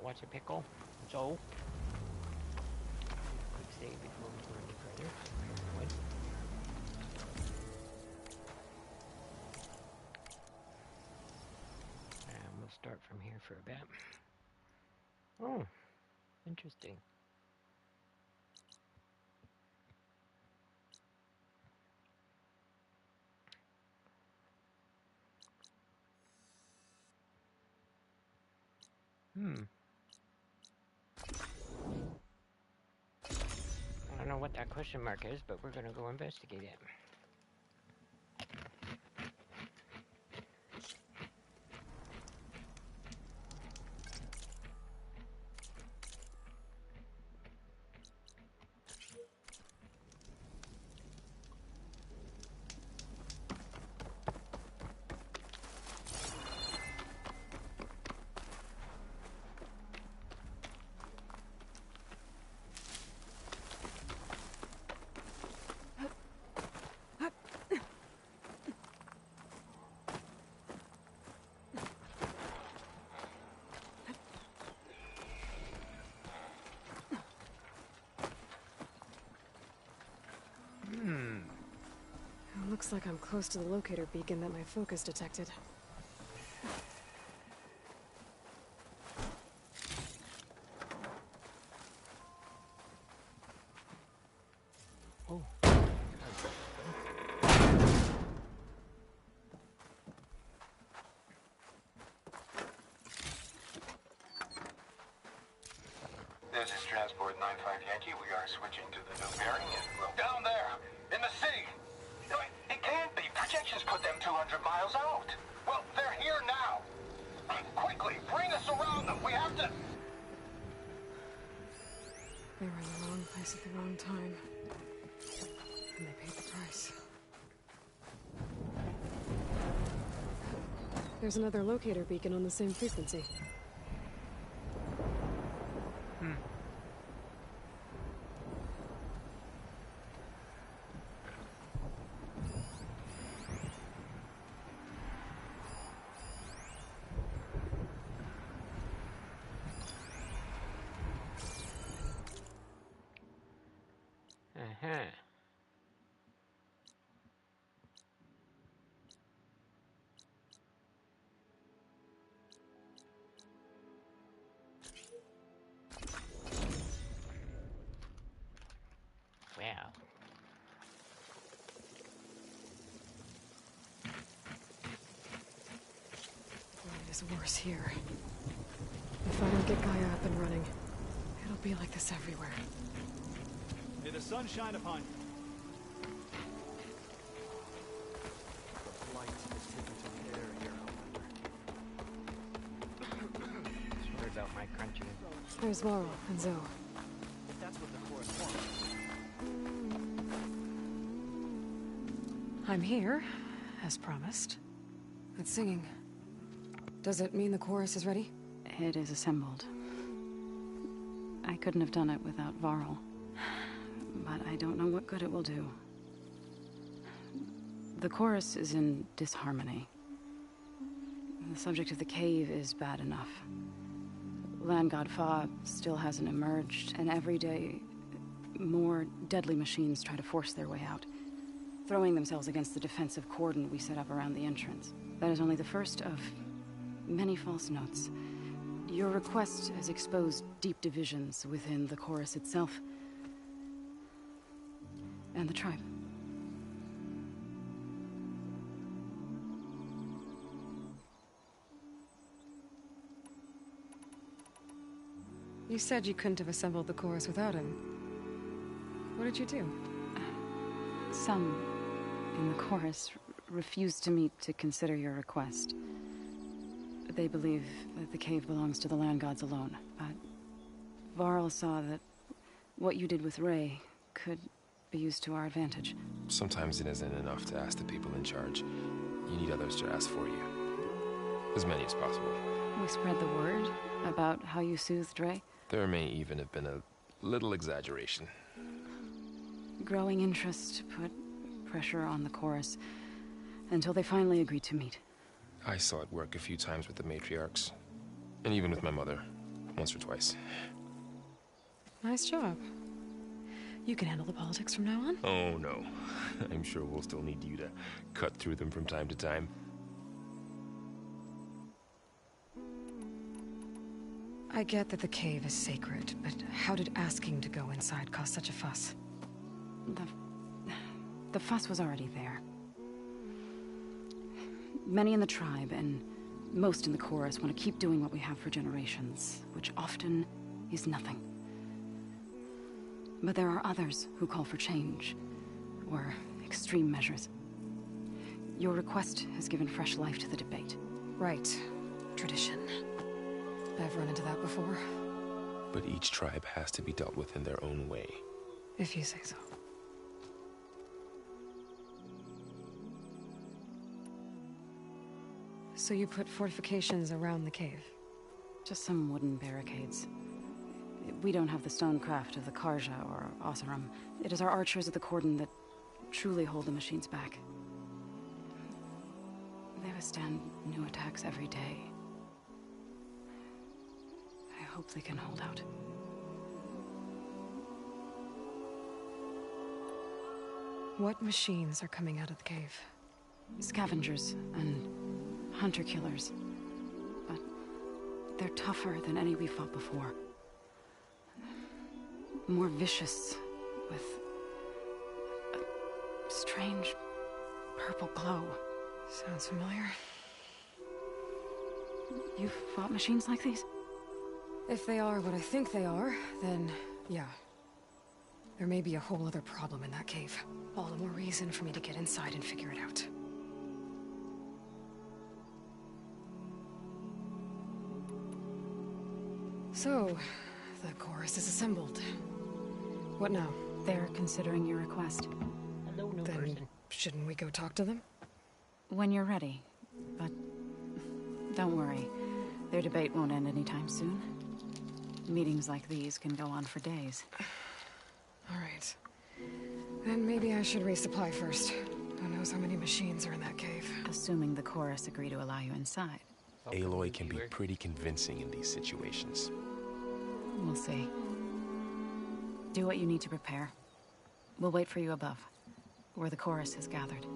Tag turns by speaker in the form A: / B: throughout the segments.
A: what's a pickle. So, quick save before we go any further. Wood. And we'll start from here for a bit. Oh, interesting. I don't know what that question mark is, but we're gonna go investigate it.
B: Looks like I'm close to the locator beacon that my focus detected.
A: Oh.
C: This is Transport 95 Yankee. We are switching to the new bearing and we'll... Down there! In the city! No, it can't be. Projections put them 200 miles out. Well, they're here now. Quickly, bring us around them. We have to...
B: They were in the wrong place at the wrong time. And they paid the price. There's another locator beacon on the same frequency.
A: Wow.
B: It is worse here. If I don't get Gaia up and running, it'll be like this everywhere.
D: May the sun shine upon you. Light is taken to the air here, however.
A: Sorry about my crunching.
B: There's Varl and Zoe.
D: If that's what the chorus wants.
B: I'm here, as promised. It's singing. Does it mean the chorus is ready?
E: It is assembled. I couldn't have done it without Varl. But I don't know what good it will do. The chorus is in disharmony. The subject of the cave is bad enough. Land God Fa still hasn't emerged, and every day, more deadly machines try to force their way out, throwing themselves against the defensive cordon we set up around the entrance. That is only the first of many false notes. Your request has exposed deep divisions within the chorus itself and the tribe.
B: You said you couldn't have assembled the chorus without him. What did you do?
E: Some in the chorus refused to meet to consider your request. They believe that the cave belongs to the land gods alone, but Varl saw that what you did with Ray could be used to our advantage.
F: Sometimes it isn't enough to ask the people in charge. You need others to ask for you. As many as possible.
E: We spread the word about how you soothed Ray.
F: There may even have been a little exaggeration.
E: Growing interest put pressure on the chorus until they finally agreed to meet.
F: I saw it work a few times with the matriarchs, and even with my mother. once or twice.
B: Nice job. You can handle the politics from now on?
F: Oh, no. I'm sure we'll still need you to cut through them from time to time.
B: I get that the cave is sacred, but how did asking to go inside cause such a fuss?
E: The fuss was already there. Many in the tribe, and most in the chorus, want to keep doing what we have for generations, which often is nothing. But there are others who call for change, or extreme measures. Your request has given fresh life to the debate.
B: Right. Tradition. I've run into that before.
F: But each tribe has to be dealt with in their own way.
B: If you say so. So you put fortifications around the cave?
E: Just some wooden barricades. We don't have the stonecraft of the Karja or Oseram. It is our archers of the cordon that truly hold the machines back. They withstand new attacks every day. I hope they can hold out.
B: What machines are coming out of the cave?
E: Scavengers and hunter-killers. But they're tougher than any we fought before. More vicious, with a strange purple glow.
B: Sounds familiar.
E: You've fought machines like these?
B: If they are what I think they are, then yeah. There may be a whole other problem in that cave. All the more reason for me to get inside and figure it out. So, the chorus is assembled. What now?
E: They're considering your request.
A: Hello, new
B: Then
A: person.
B: shouldn't we go talk to them?
E: When you're ready. But don't worry. Their debate won't end anytime soon. Meetings like these can go on for days.
B: All right. Then maybe I should resupply first. Who knows how many machines are in that cave?
E: Assuming the chorus agree to allow you inside.
F: Aloy can be pretty convincing in these situations.
E: We'll see. Do what you need to prepare. We'll wait for you above, where the chorus has gathered.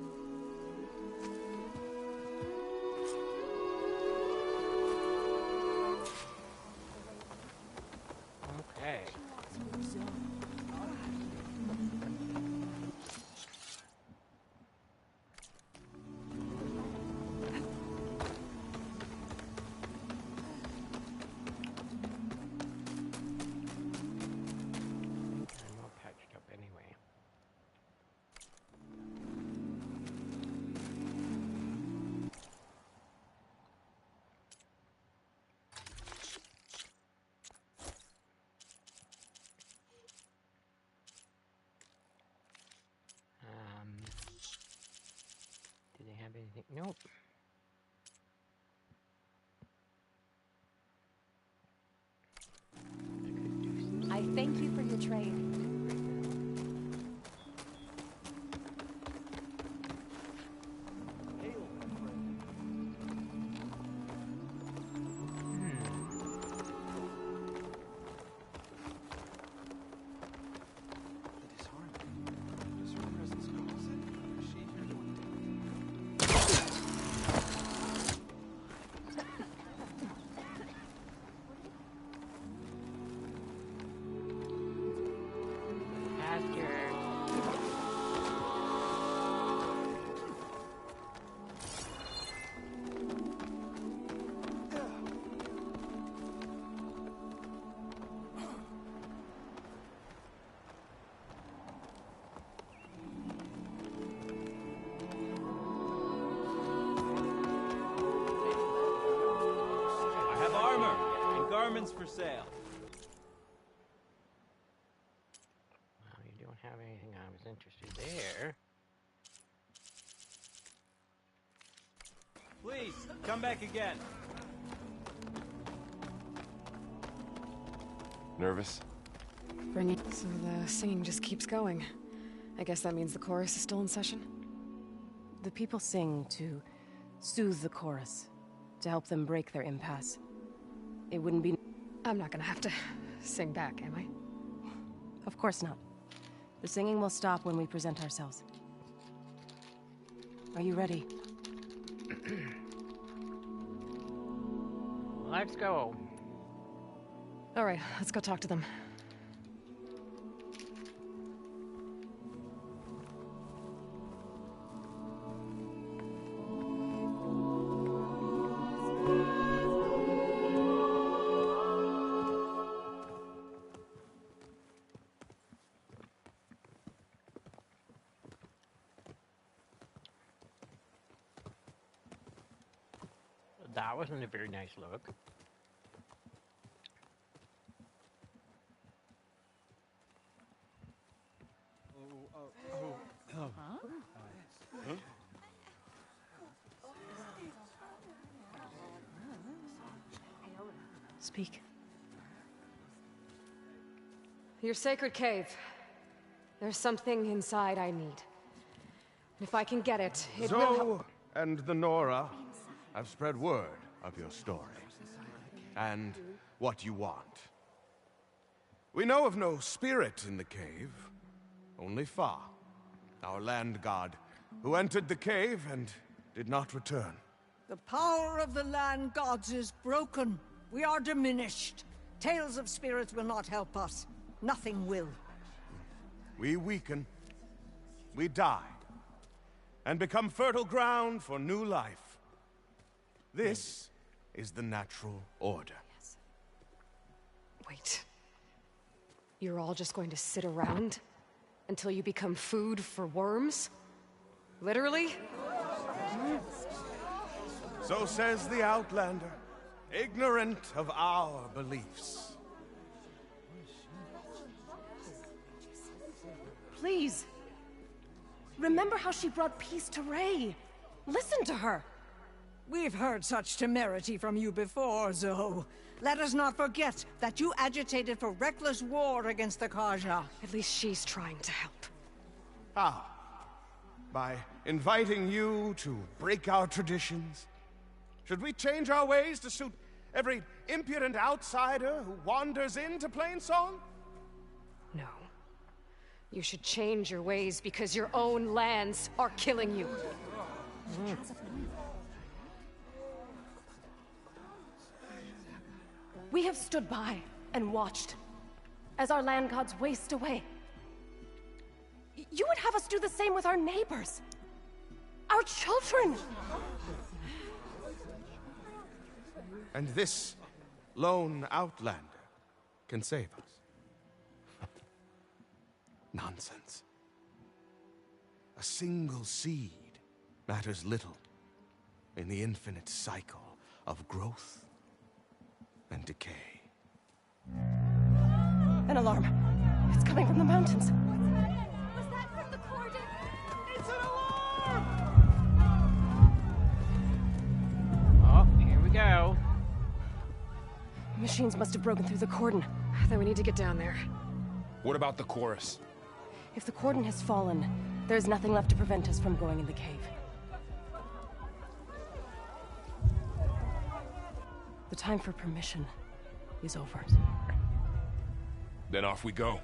A: Okay. I'm all patched up anyway. Do they have anything? Nope. I could do some
G: I thank you for your trade.
D: The disharmony. Does her presence cause it? Or is she here to
A: pasture.
D: I have armor and garments for sale.
A: Well, you don't have anything I was interested there.
D: Please, come back again.
F: Nervous?
E: Bring it.
B: So the singing just keeps going. I guess that means the chorus is still in session?
H: The people sing to soothe the chorus, to help them break their impasse. It wouldn't be...
B: I'm not gonna have to sing back, am I?
H: Of course not. The singing will stop when we present ourselves. Are you ready?
A: Let's go.
B: All right, let's go talk to them.
A: That wasn't a very nice look.
H: Speak.
B: Your sacred cave. There's something inside I need. If I can get it, it will help.
G: Zoe and the Nora have spread word of your story. And what you want. We know of no spirit in the cave. Only Fa, our land god, who entered the cave and did not return.
I: The power of the land gods is broken. We are diminished. Tales of spirits will not help us. Nothing will.
G: We weaken. We die. And become fertile ground for new life. This is the natural order.
B: Yes. Wait. You're all just going to sit around until you become food for worms? Literally?
G: So says the Outlander, ignorant of our beliefs.
H: Please. Remember how she brought peace to Ray. Listen to her.
I: We've heard such temerity from you before, Zoe. Let us not forget that you agitated for reckless war against the Kaja.
B: At least she's trying to help.
G: How? By inviting you to break our traditions? Should we change our ways to suit every impudent outsider who wanders into Plainsong?
B: No. You should change your ways because your own lands are killing you.
H: We have stood by and watched as our land gods waste away. You would have us do the same with our neighbors, our children.
G: And this lone outlander can save us. Nonsense. A single seed matters little in the infinite cycle of growth and decay.
H: An alarm. It's coming from the mountains.
J: Was that from the cordon? It's an alarm!
A: Oh, here we go.
H: Machines must have broken through the cordon.
B: Then we need to get down there.
F: What about the chorus?
H: If the cordon has fallen, there's nothing left to prevent us from going in the cave. The time for permission is over.
F: Then off we go.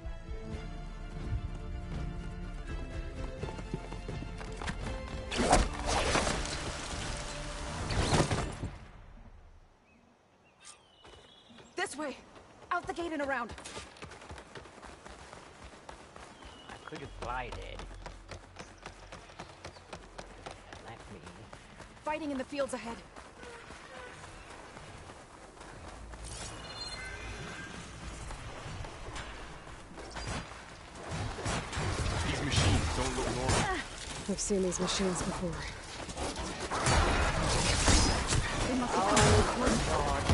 H: This way! Out the gate and around!
A: I could have glided. Let me.
H: Fighting in the fields ahead.
F: These machines don't look normal.
B: I've seen these machines before.
H: They must have come in the cordon.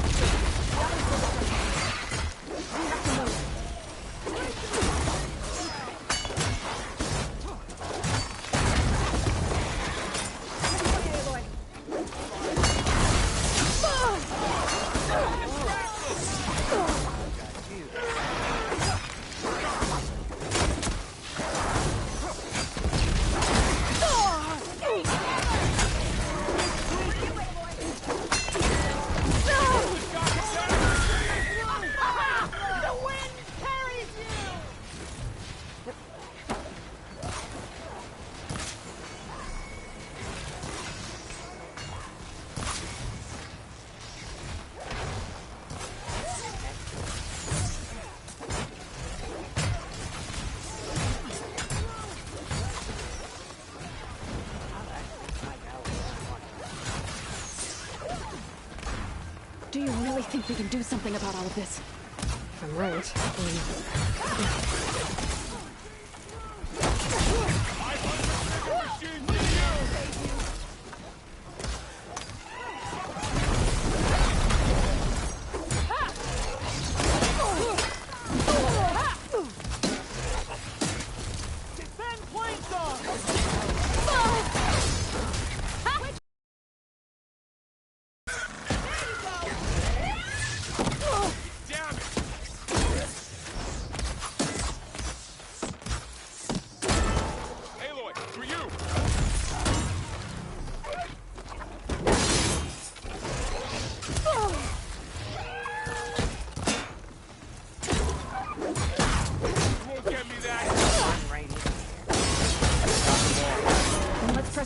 B: Do you really think we can do something about all of this? If I'm right,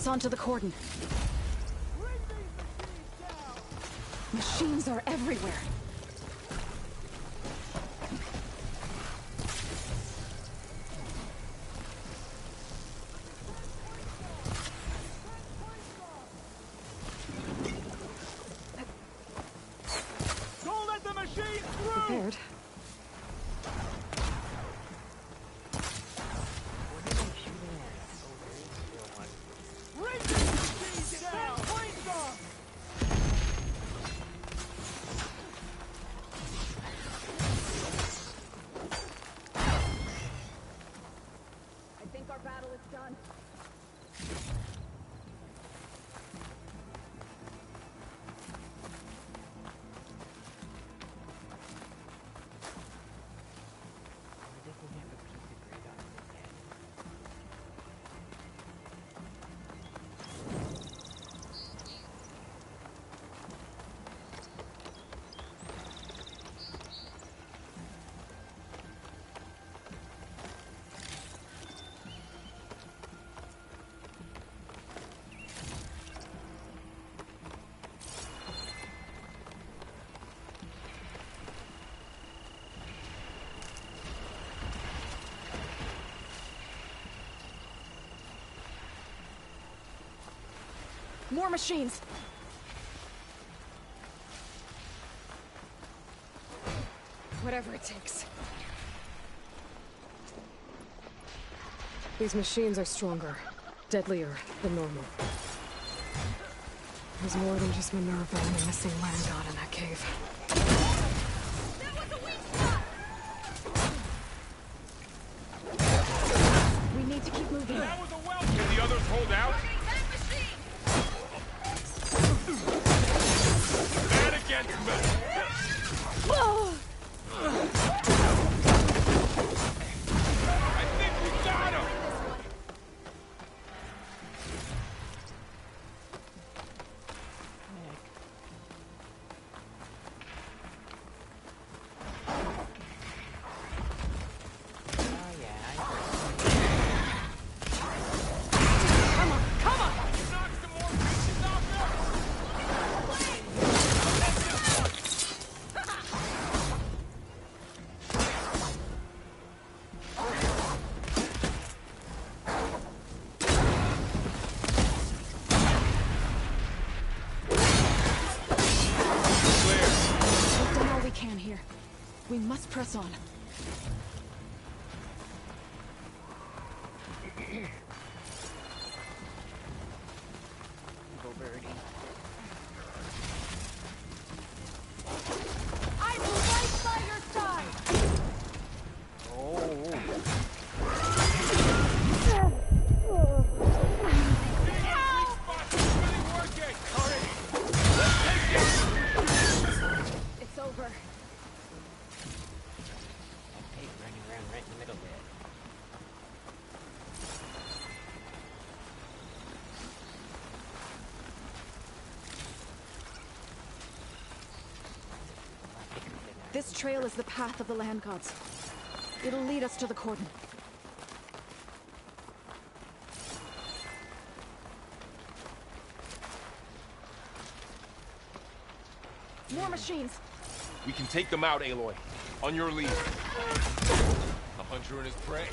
B: onto the cordon. Machines are everywhere.
J: Don't let the machine through!
B: Prepared. More machines! Whatever it takes. These machines are stronger, deadlier than normal. There's more than just Minerva and a missing land god in that cave.
J: That was a weak spot!
B: We need to keep moving.
J: That was a well. Can the others hold out? Man against man! I think we got him!
B: We must press on.
A: Evil birdie.
J: I'm right by your side!
B: It's over.
A: Hey, running around right in the middle there.
B: This trail is the path of the land gods. It'll lead us to the cordon. More machines!
F: We can take them out, Aloy. On your lead. A hunter and his prey.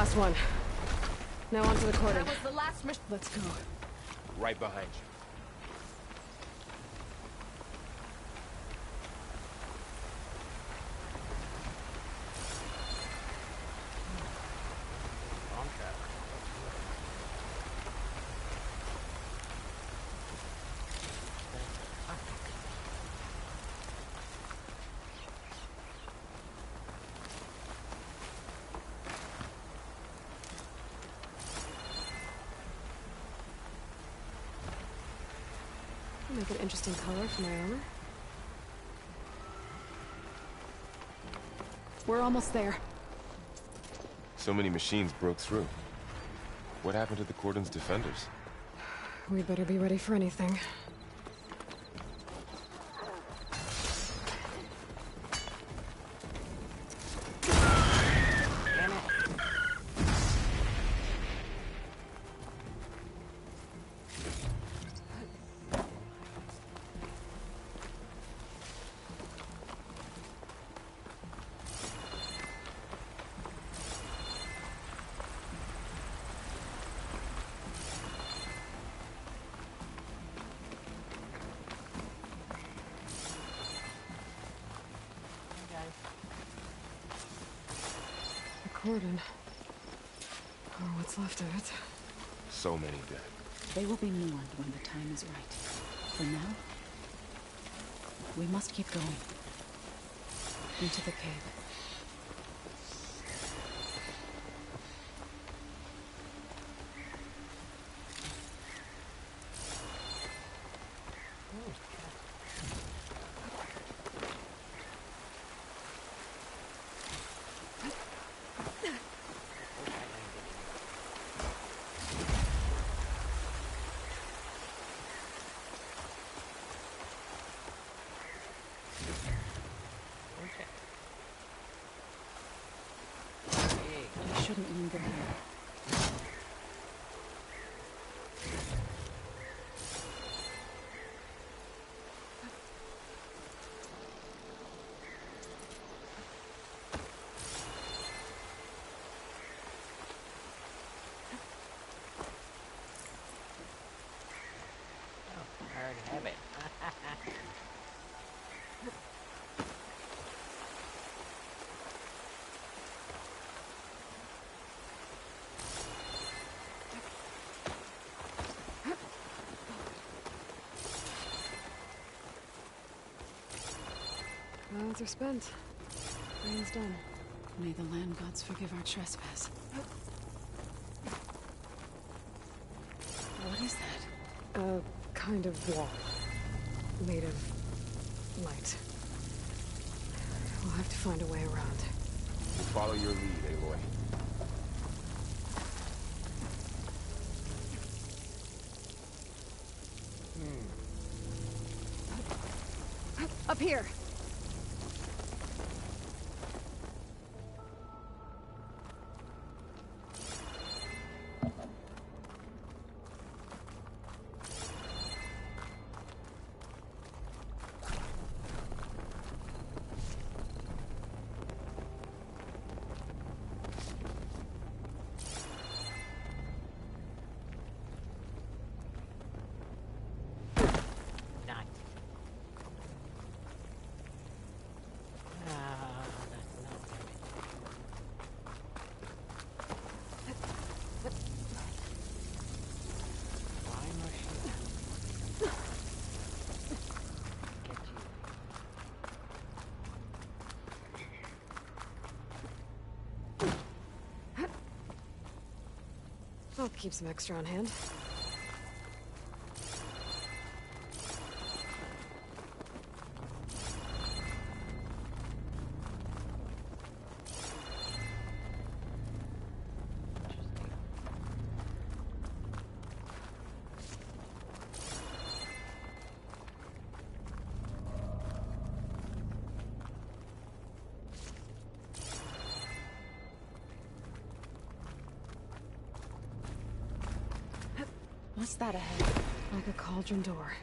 B: last one. Now onto the cordon.
H: That was the last mission.
B: Let's go.
F: Right behind you.
A: Bomb trap.
B: Make an interesting color for my armor. We're almost there.
F: So many machines broke through. What happened to the cordon's defenders?
B: We'd better be ready for anything. Cordon. Or what's left of it.
F: So many dead.
E: They will be mourned when the time is right. For now, we must keep going. Into the cave. We shouldn't linger here.
A: I already have it.
B: Clouds are spent. Rain's done.
E: May the land gods forgive our trespass. What is that?
B: A kind of wall. Made of light. We'll have to find a way around.
F: We'll follow your lead, Aloy.
B: Up here!
A: Nice. That's not good. Why must you get you?
B: I'll keep some extra on hand.
E: What's that ahead?
B: Like a cauldron door.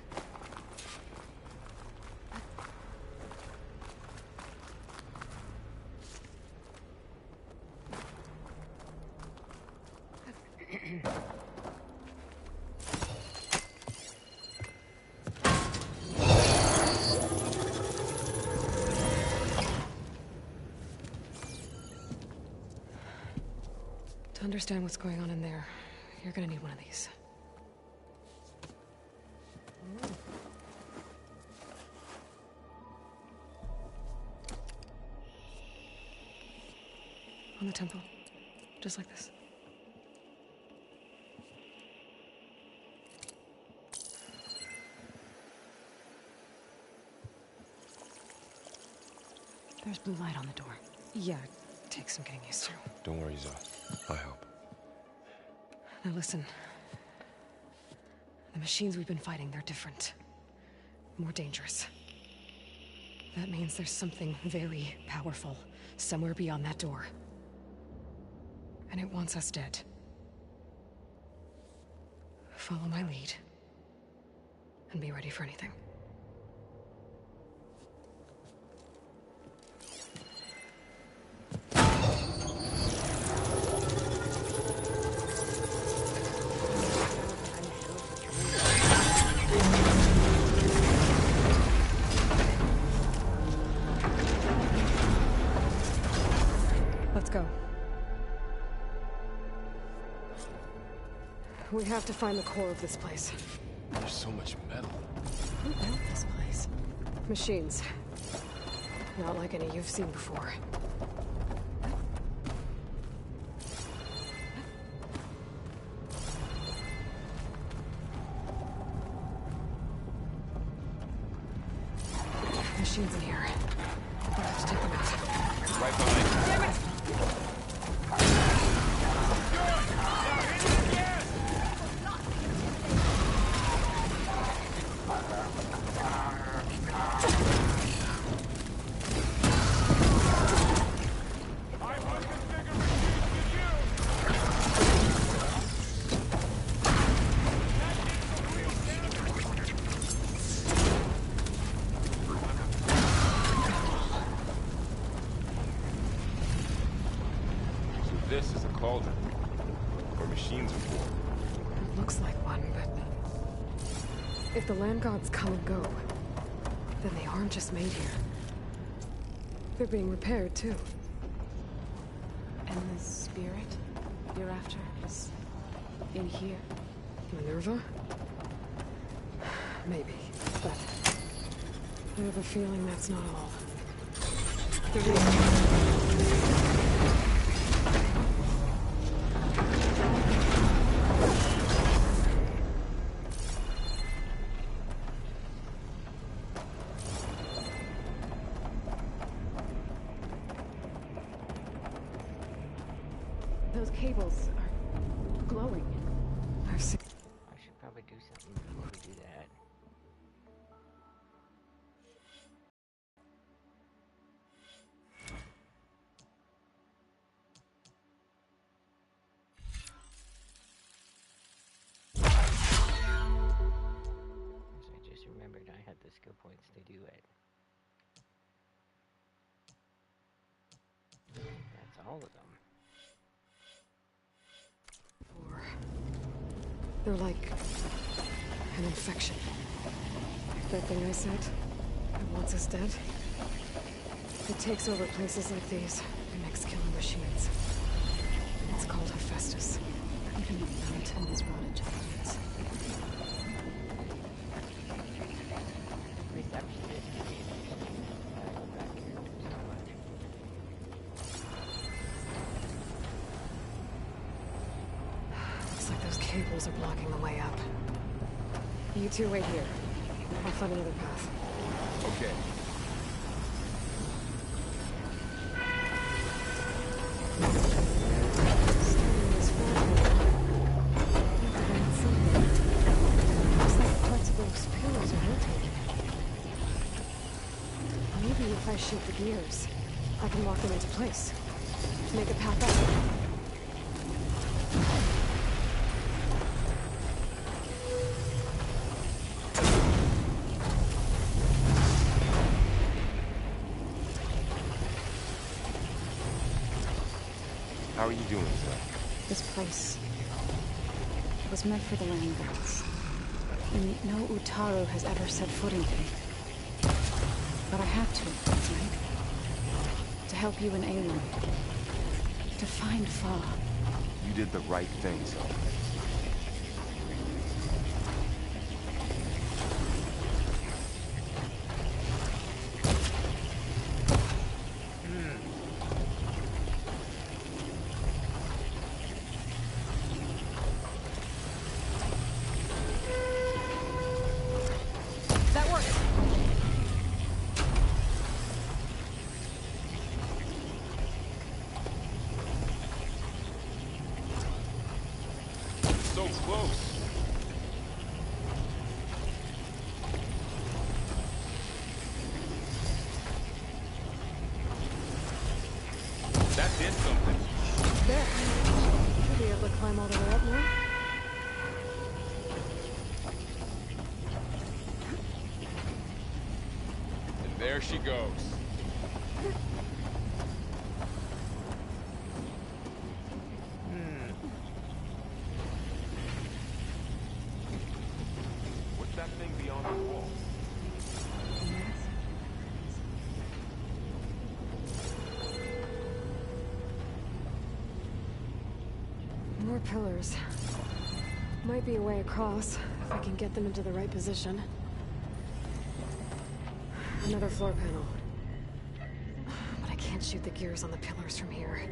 B: To understand what's going on in there, you're gonna need one of these. On the temple. Just like this.
E: There's blue light on the door.
B: Yeah, it takes some getting used to.
F: Don't worry, Zoe. I'll help.
B: Now listen. The machines we've been fighting, they're different. More dangerous. That means there's something very powerful somewhere beyond that door. And it wants us dead. Follow my lead. And be ready for anything. Let's go. We have to find the core of this place.
F: There's so much metal.
B: Who built this place? Machines. Not like any you've seen before. Machines in here. We'll have to take them out.
F: Right behind you. This is a cauldron, where machines are formed.
B: It looks like one, but... if the land gods come and go, then they aren't just made here. They're being repaired, too.
E: And the spirit you're after is in here?
B: Minerva? Maybe, but... I have a feeling that's not all. The real...
E: Those cables are glowing.
B: I've seen...
A: I should probably do something before we do that. I just remembered I had the skill points to do it. That's all of them.
B: They're like... an infection. That thing I said? That wants us dead? It takes over places like these and makes killing machines. It's called Hephaestus.
E: Even the mountain is rotted to bones.
A: Receptionist. I love that character so much.
B: Looks like those cables are blocking the way up. You two wait here. I'll find another path.
G: Okay.
B: Looks like parts of those pillars are rotating. Maybe if I shoot the gears, I can lock them into place. Make a path up.
F: How are you doing, Zoe?
E: This place was meant for the land gods. And no Utaru has ever set foot in here. But I have to, right? To help you and Aloy. To find Fa.
F: You did the right thing, Zoe.
B: That worked.
F: So close. That did something.
B: There. Should be able to climb all the way up now.
F: And there she goes. What's that thing beyond the wall?
B: More pillars. Might be a way across, if I can get them into the right position. Another floor panel. But I can't shoot the gears on the pillars from here.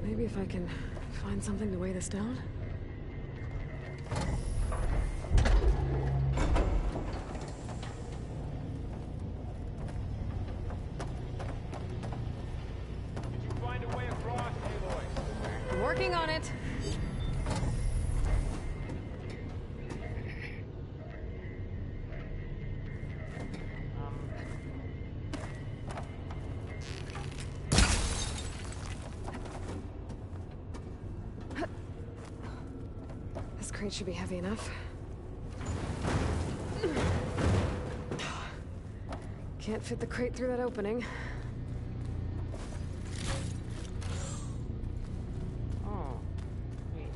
B: Maybe if I can find something to weigh this down?
F: Did you find a way across, Aloy?
B: I'm working on it! This crate should be heavy enough. Can't fit the crate through that opening.
A: Oh, wait.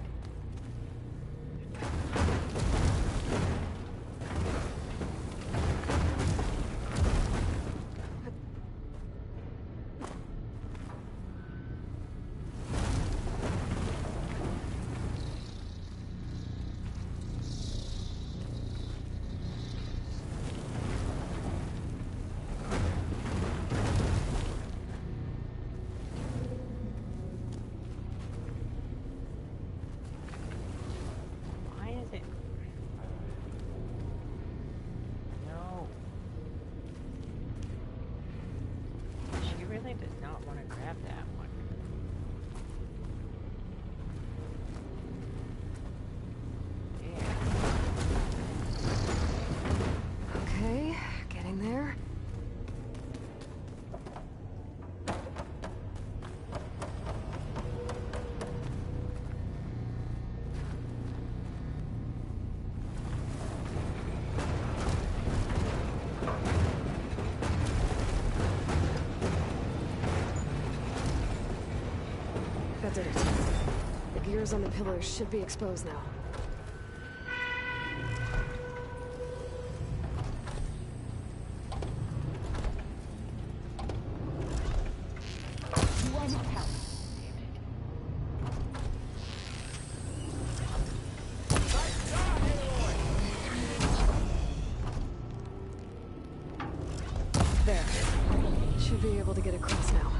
A: Why is it? No. She really does not want to grab that one. Yeah.
B: Okay, getting there. That did it. The gears on the pillars should be exposed now.
J: You are not help.
B: There. Should be able to get across now.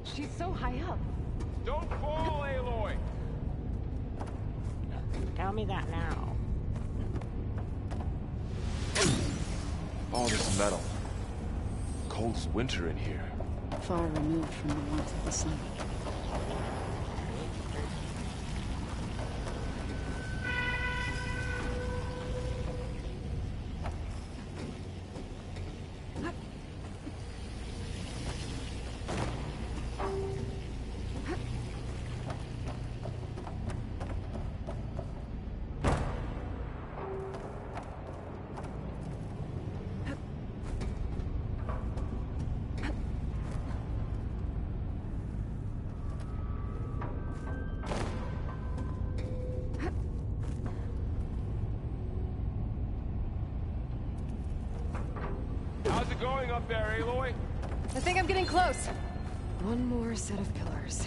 H: She's so high up.
F: Don't fall, Aloy!
A: Tell me that now.
F: All this metal. Cold as winter in here.
E: Far removed from the warmth of the sun.
F: up there, Aloy?
B: I think I'm getting close. One more set of pillars.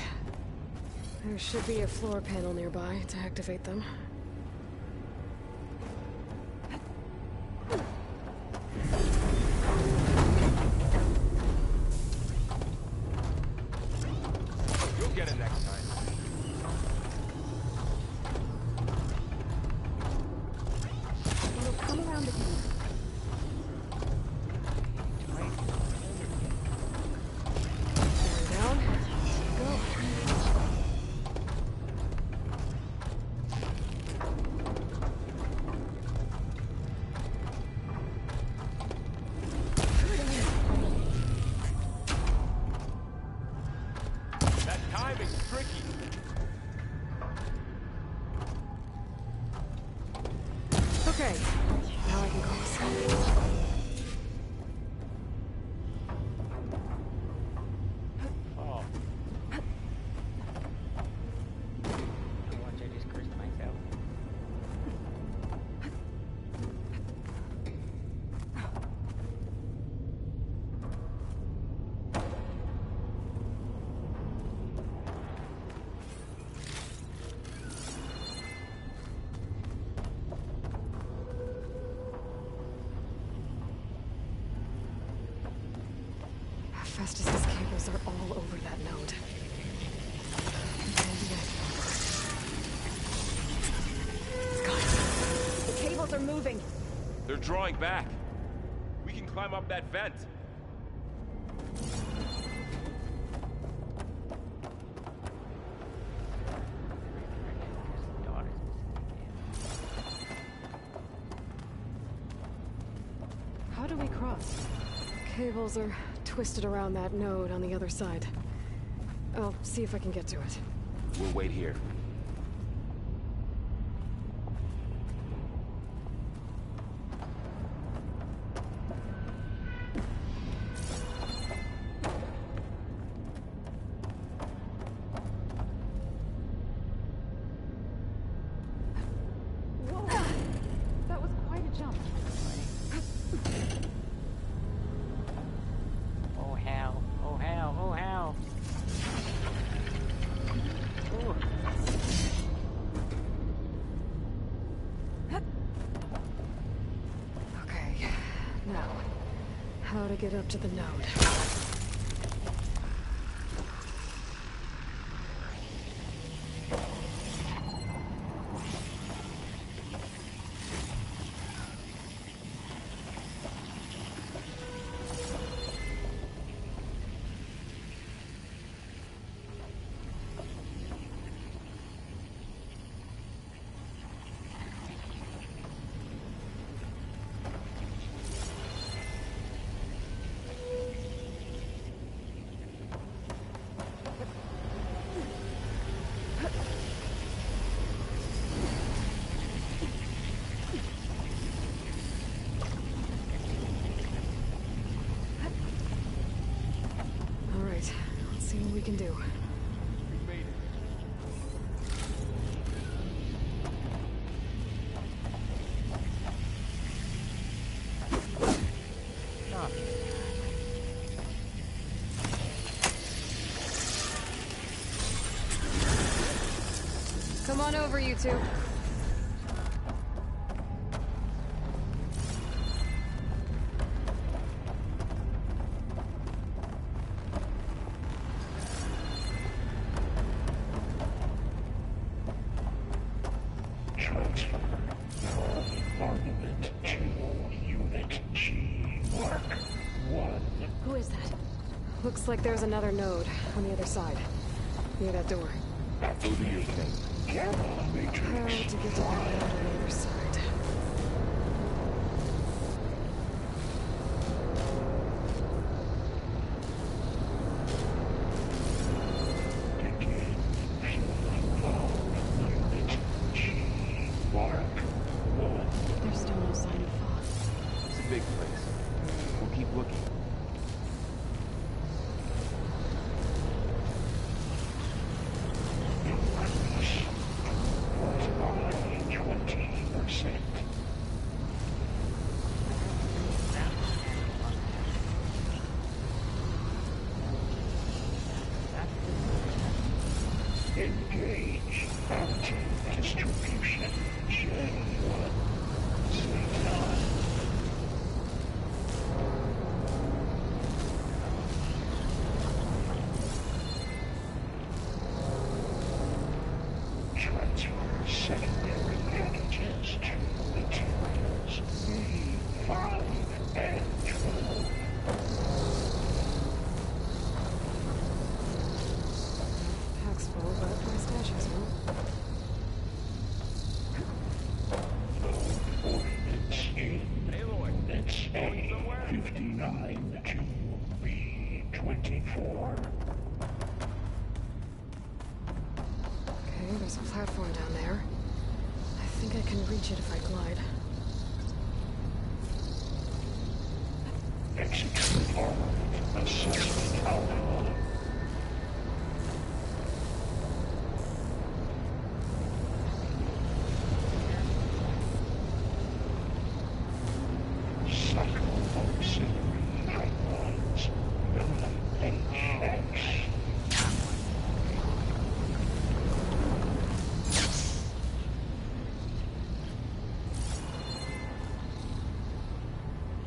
B: There should be a floor panel nearby to activate them.
F: You'll get it next time.
B: It'll come around again. Down. Go.
F: That timing's tricky.
B: Okay. Now I can cross.
A: Oh. Watch, I just cursed myself.
B: Festus's cables are all over that node. Guys, the cables are moving.
F: They're drawing back. We can climb up that vent.
B: How do we cross? Cables are twisted around that node on the other side. I'll see if I can get to it.
F: We'll wait here.
B: Whoa! That was quite a jump.
A: Oh hell, oh hell, oh hell. Ooh.
B: Okay, now, how to get up to the node? All right, let's see what we can do.
F: We made it.
A: Oh.
B: Come on over, you two.
K: Transfer your armament to Unit G. Mark 1.
B: Who is that? Looks like there's another node on the other side, near that door.
K: Affiliate Gamma
B: How
K: Matrix.
B: to get to that node on the other side?
K: Begin fueling valve Unit G. Mark 1.
B: There's still no sign of fog.
F: It's a big place. We'll keep looking.
K: Increase. Was only 20%. Engage. Mountain distribution. J1. Satan. Transfer secondary packages to materials B5 and 12.
B: Pack's full, but my stash is full.
K: Load ordnance in. It's A59 to B24.
B: Okay, there's a platform down there. I think I can reach it if I glide.
K: Execute armament assessment outcome. Cycle auxiliary pipelines. HX.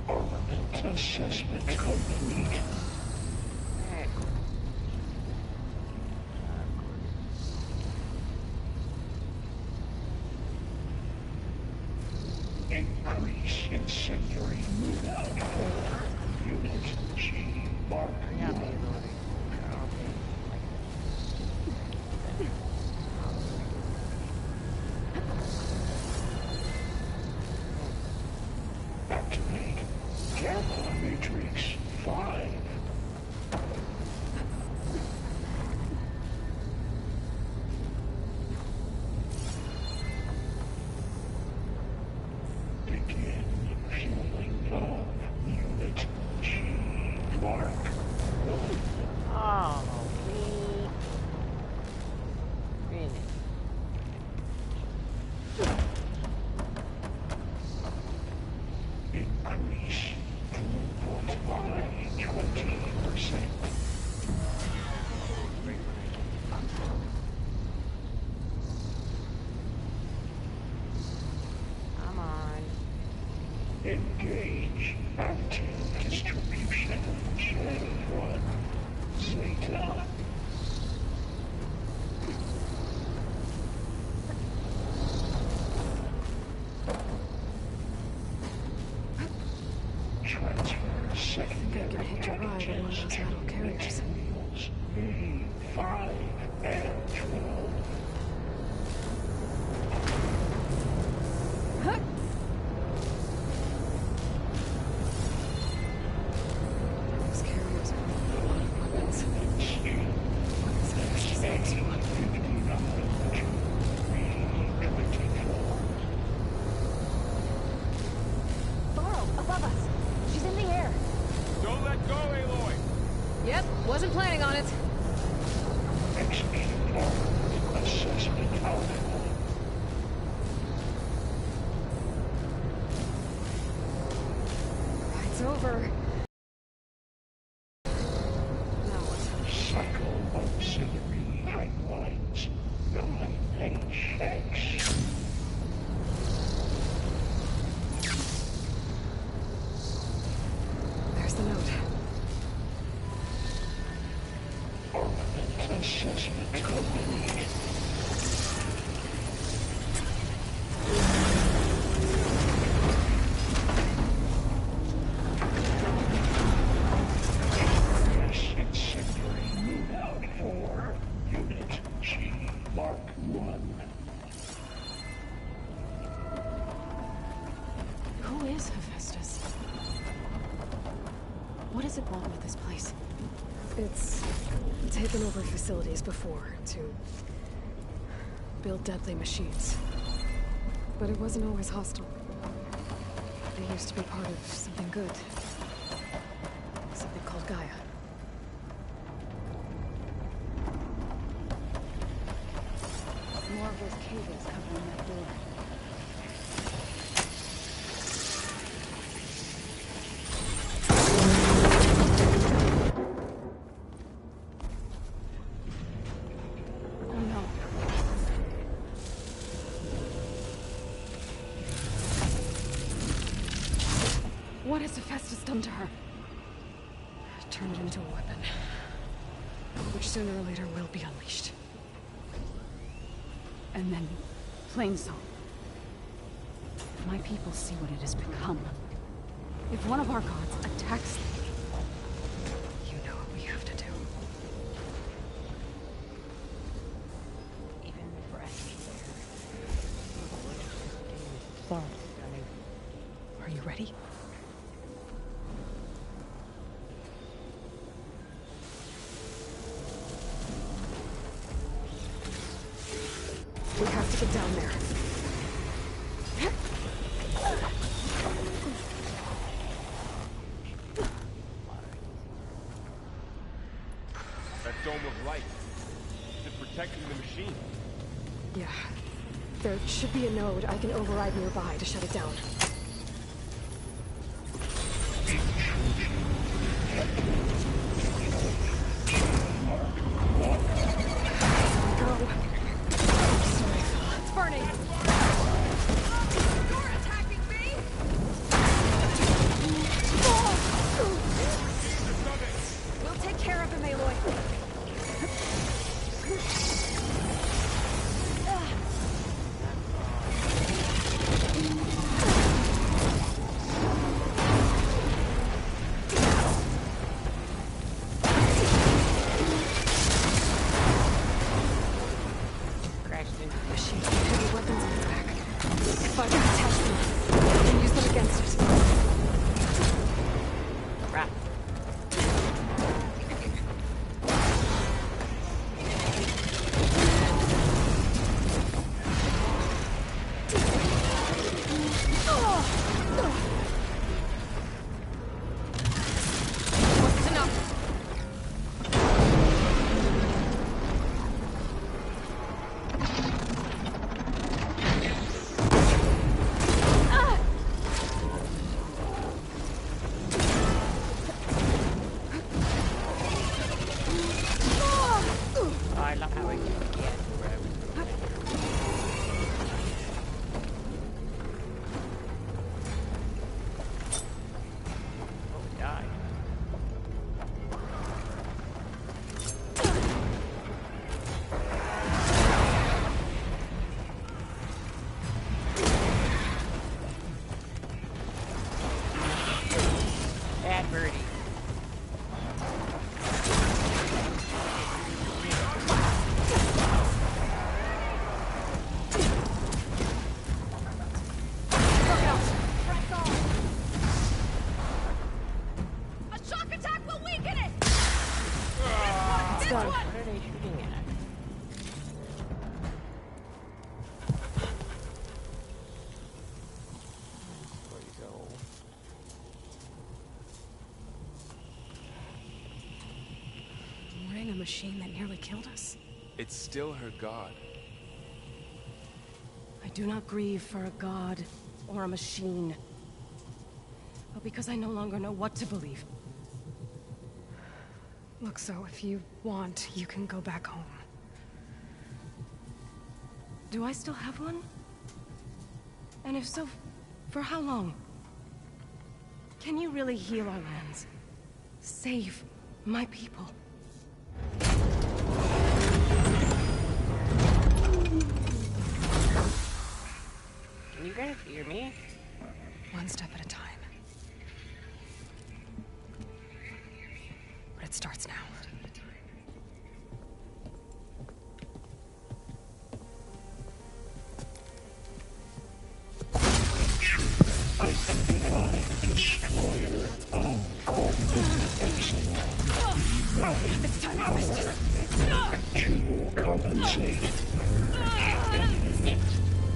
K: Armament assessment complete. Increase incendiary move out for Unit G Mark 1. Activate Gamma Matrix 5. Begin fueling of Unit G Mark 1.
A: Oh, really?
K: Increase throughput by 20%.
A: Come on.
K: Engage active distribution J1 Zeta. Transfer secondary
B: I can hitch a ride on one of
K: packages
B: those
K: to
B: metal carriers.
K: materials B5 and 12.
B: Those carriers are a lot of weapons. What is this?
K: A59 to B24.
H: Borrow, above us. She's in the air.
D: Don't let go, Aloy!
B: Yep, wasn't planning on it.
K: Execute armament assessment outcome.
B: It's over. Now what?
K: Cycle auxiliary pipelines 9HX.
B: There's the note.
K: Armament assessment complete. Increase incendiary move out for Unit G Mark 1.
E: Who is Hephaestus? What does it want with this place?
B: It's taken over facilities before to build deadly machines. But it wasn't always hostile. They used to be part of something good. Something called Gaia.
E: More of those cables covering that door. Oh no.
B: What has Hephaestus done to her? Turn it into a weapon, which sooner or later will be unleashed.
E: And then, Plainsong. If my people see what it has become, if one of our gods attacks them,
B: you know what we have to do.
A: Even fresh there.
B: Are you ready? We have to get down there.
F: That dome of light. Is it protecting the machine?
B: Yeah. There should be a node I can override nearby to shut it down. Go. Sorry, Phil. It's burning.
J: You're attacking me?
B: We'll take care of him, Aloy.
A: Crashed into the
B: Machine with heavy weapons on its back. If I can attach them, I can use them against it.
A: crap.
B: Wasn't enough.
A: Oh, I love how I can get wherever. Oh, die. Bad birdie.
J: A shock attack will weaken it!
B: It's done.
A: What are they shooting at? Where you go?
B: Mooring a machine that nearly killed us.
F: It's still her god.
H: I do not grieve for a god or a machine, but because I no longer know what to believe.
B: Look, so if you want, you can go back home.
H: Do I still have one? And if so, for how long? Can you really heal our lands? Save my people?
A: Can you guys hear me?
B: One step at a time. But it starts now.
K: Destroyer, I'll call this Epsilon.
B: It's time to rest.
K: To compensate.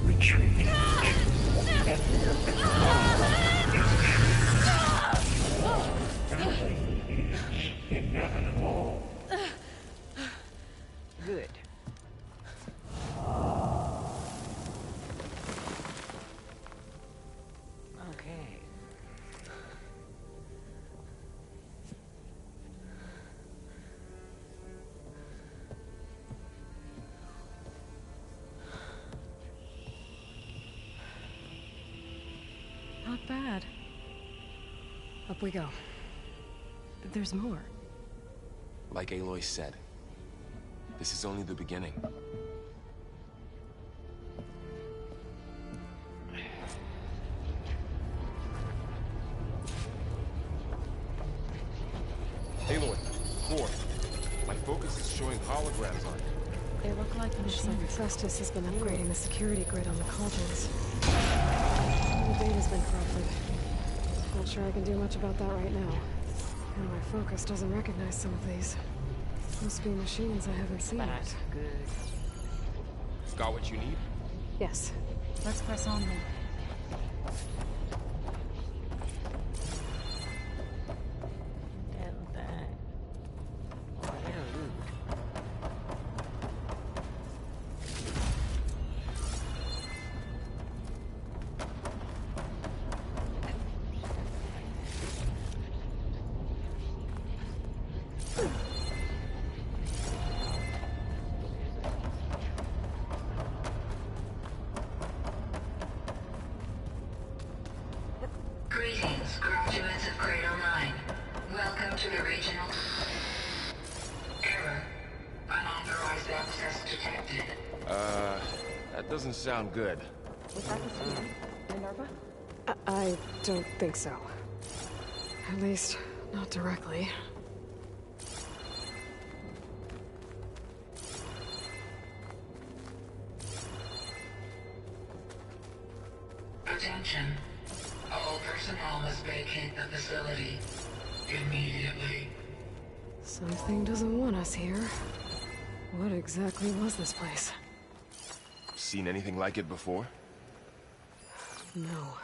K: Retreat. Inevitable.
A: Good. Okay.
H: Not bad.
B: Up we go. There's more.
F: Like Aloy said, this is only the beginning. Aloy, Core. My focus is showing holograms on it.
E: They look like
B: Looks
E: machines.
B: like Festus has been upgrading the security grid on the cauldrons. All the data's been corrupted. Not sure I can do much about that right now. And my focus doesn't recognize some of these. Must be machines I haven't seen yet.
A: That's good.
F: Got what you need?
B: Yes.
E: Let's press on then.
A: Damn that. Oh, they're rude.
L: Greetings, graduates of Cradle 9. Welcome to the regional... Error. Unauthorized access detected.
F: That doesn't sound good.
H: Was that the screen? Minerva?
B: I don't think so. At least, not directly.
L: Attention. All personnel must vacate the facility immediately.
B: Something doesn't want us here. What exactly was this place?
F: Seen anything like it before?
B: No.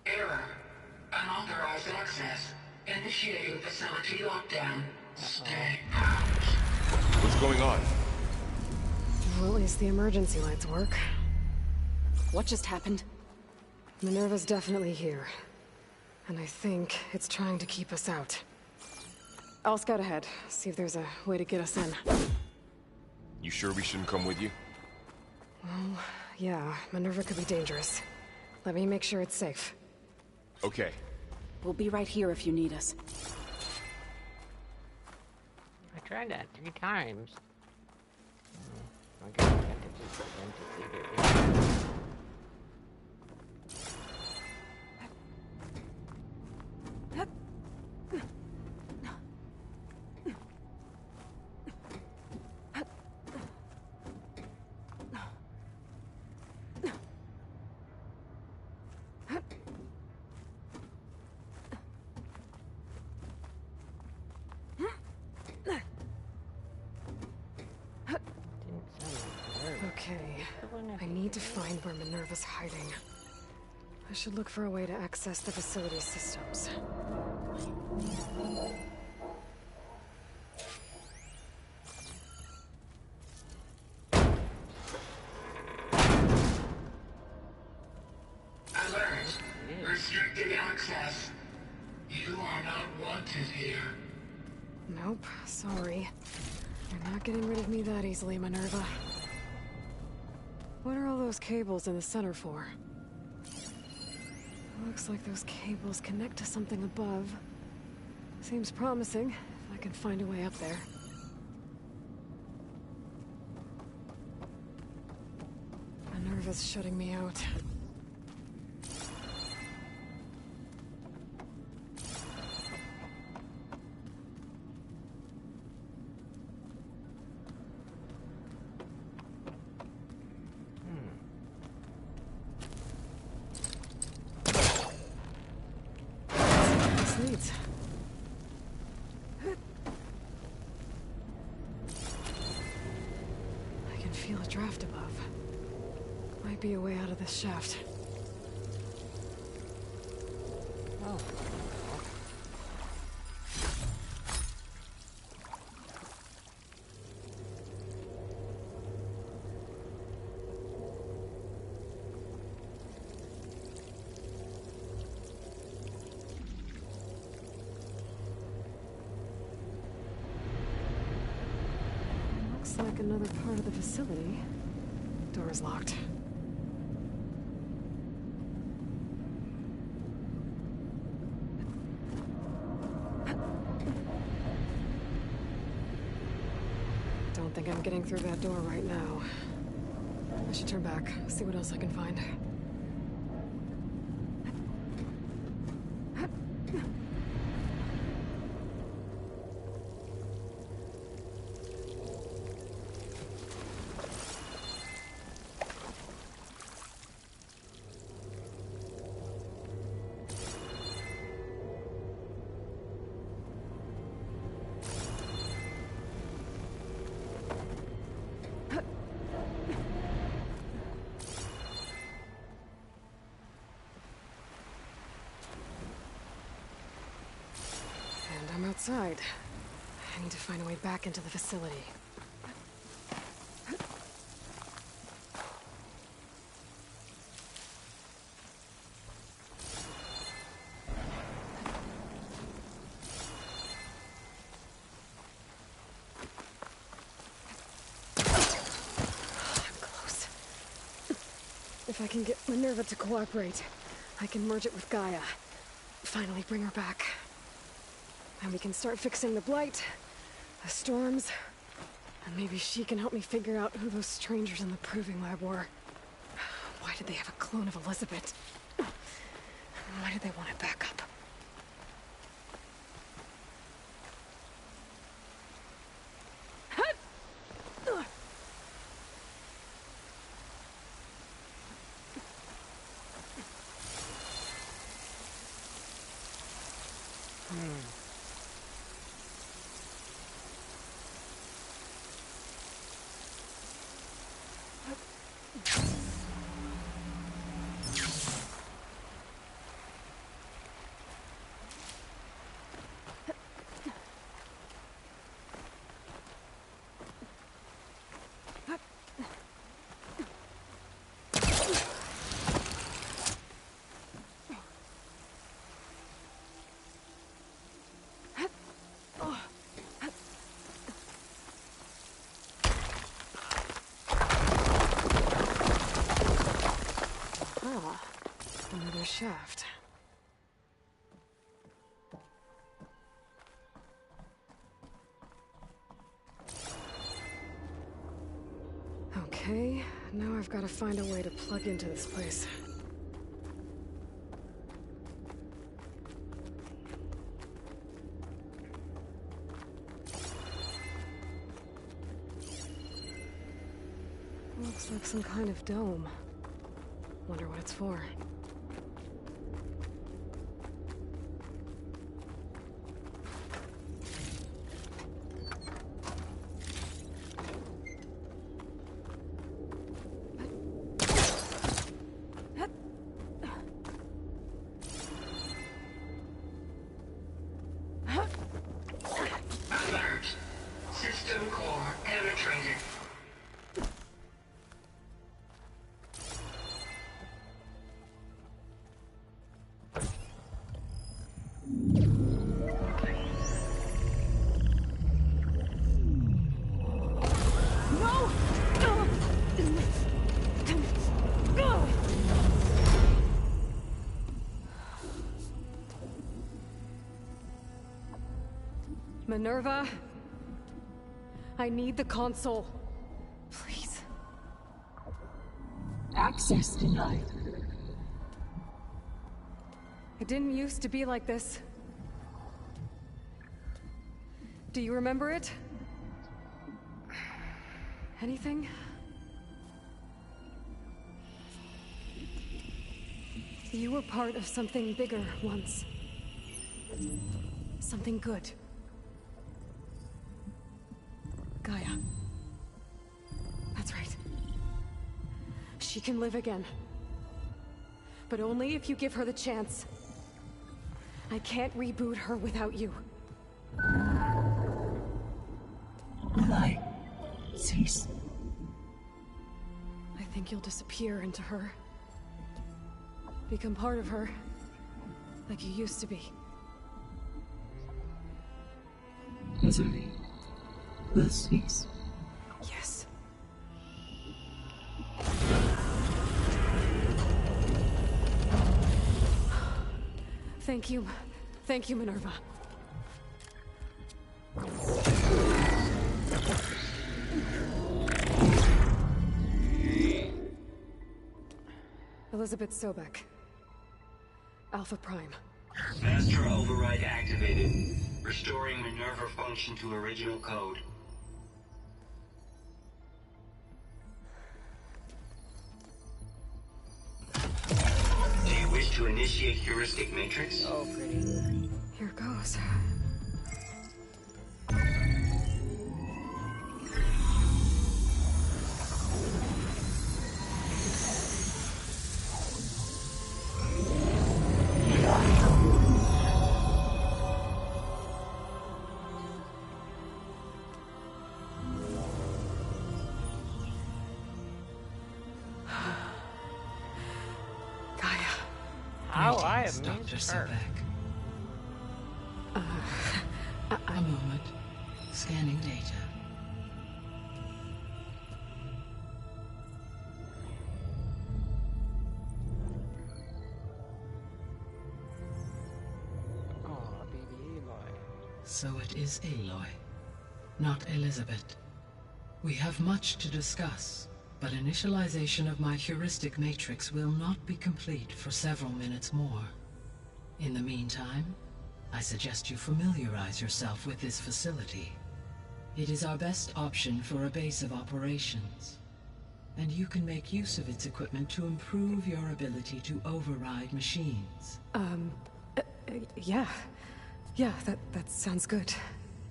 L: Error. Unauthorized access. Initiating facility lockdown. Stay out.
F: What's going on?
B: Well, at least the emergency lights work.
E: What just happened?
B: Minerva's definitely here. And I think it's trying to keep us out. I'll scout ahead, see if there's a way to get us in.
F: You sure we shouldn't come with you?
B: Well, yeah, Minerva could be dangerous. Let me make sure it's safe.
F: Okay.
E: We'll be right here if you need us.
A: I tried that 3 times. I guess I got to just prevent it.
B: Okay, I need to find where Minerva's hiding. I should look for a way to access the facility's systems.
L: Alert. Restricted access. You are not wanted here.
B: Nope, sorry. You're not getting rid of me that easily, Minerva. What are all those cables in the center for? Looks like those cables connect to something above. Seems promising, if I can find a way up there. Minerva's shutting me out. Leads. I can feel a draft above. Might be a way out of this shaft.
A: Oh.
B: Looks like another part of the facility. Door's locked. of getting through that door right now. I should turn back, see what else I can find. I'm outside. I need to find a way back into the facility. I'm close. If I can get Minerva to cooperate, I can merge it with Gaia. Finally bring her back. And we can start fixing the blight, the storms, and maybe she can help me figure out who those strangers in the proving lab were. Why did they have a clone of Elizabeth? Why did they want it back up? Another shaft. Okay, now I've got to find a way to plug into this place. Looks like some kind of dome. Wonder what it's for.
L: Alert. System core penetrated.
B: Minerva, I need the console. Please.
K: Access denied.
B: It didn't used to be like this. Do you remember it? Anything? You were part of something bigger once. Something good. Gaia. That's right. She can live again. But only if you give her the chance. I can't reboot her without you.
K: Lie. Cease.
B: I think you'll disappear into her. Become part of her. Like you used to be.
K: Misery will cease.
B: Yes. Thank you. Thank you, Minerva. Elizabeth Sobek. Alpha Prime.
M: Master override activated. Restoring Minerva function to original code. Do you wish to initiate heuristic matrix?
A: Oh, pretty.
B: Here goes.
A: How I have
K: Dr.
A: missed her.
K: Sobek. A moment. Scanning data.
A: Oh, baby Aloy.
K: So it is Aloy, not Elizabeth. We have much to discuss, but initialization of my heuristic matrix will not be complete for several minutes more. In the meantime, I suggest you familiarize yourself with this facility. It is our best option for a base of operations, and you can make use of its equipment to improve your ability to override machines.
B: Yeah. Yeah, that sounds good.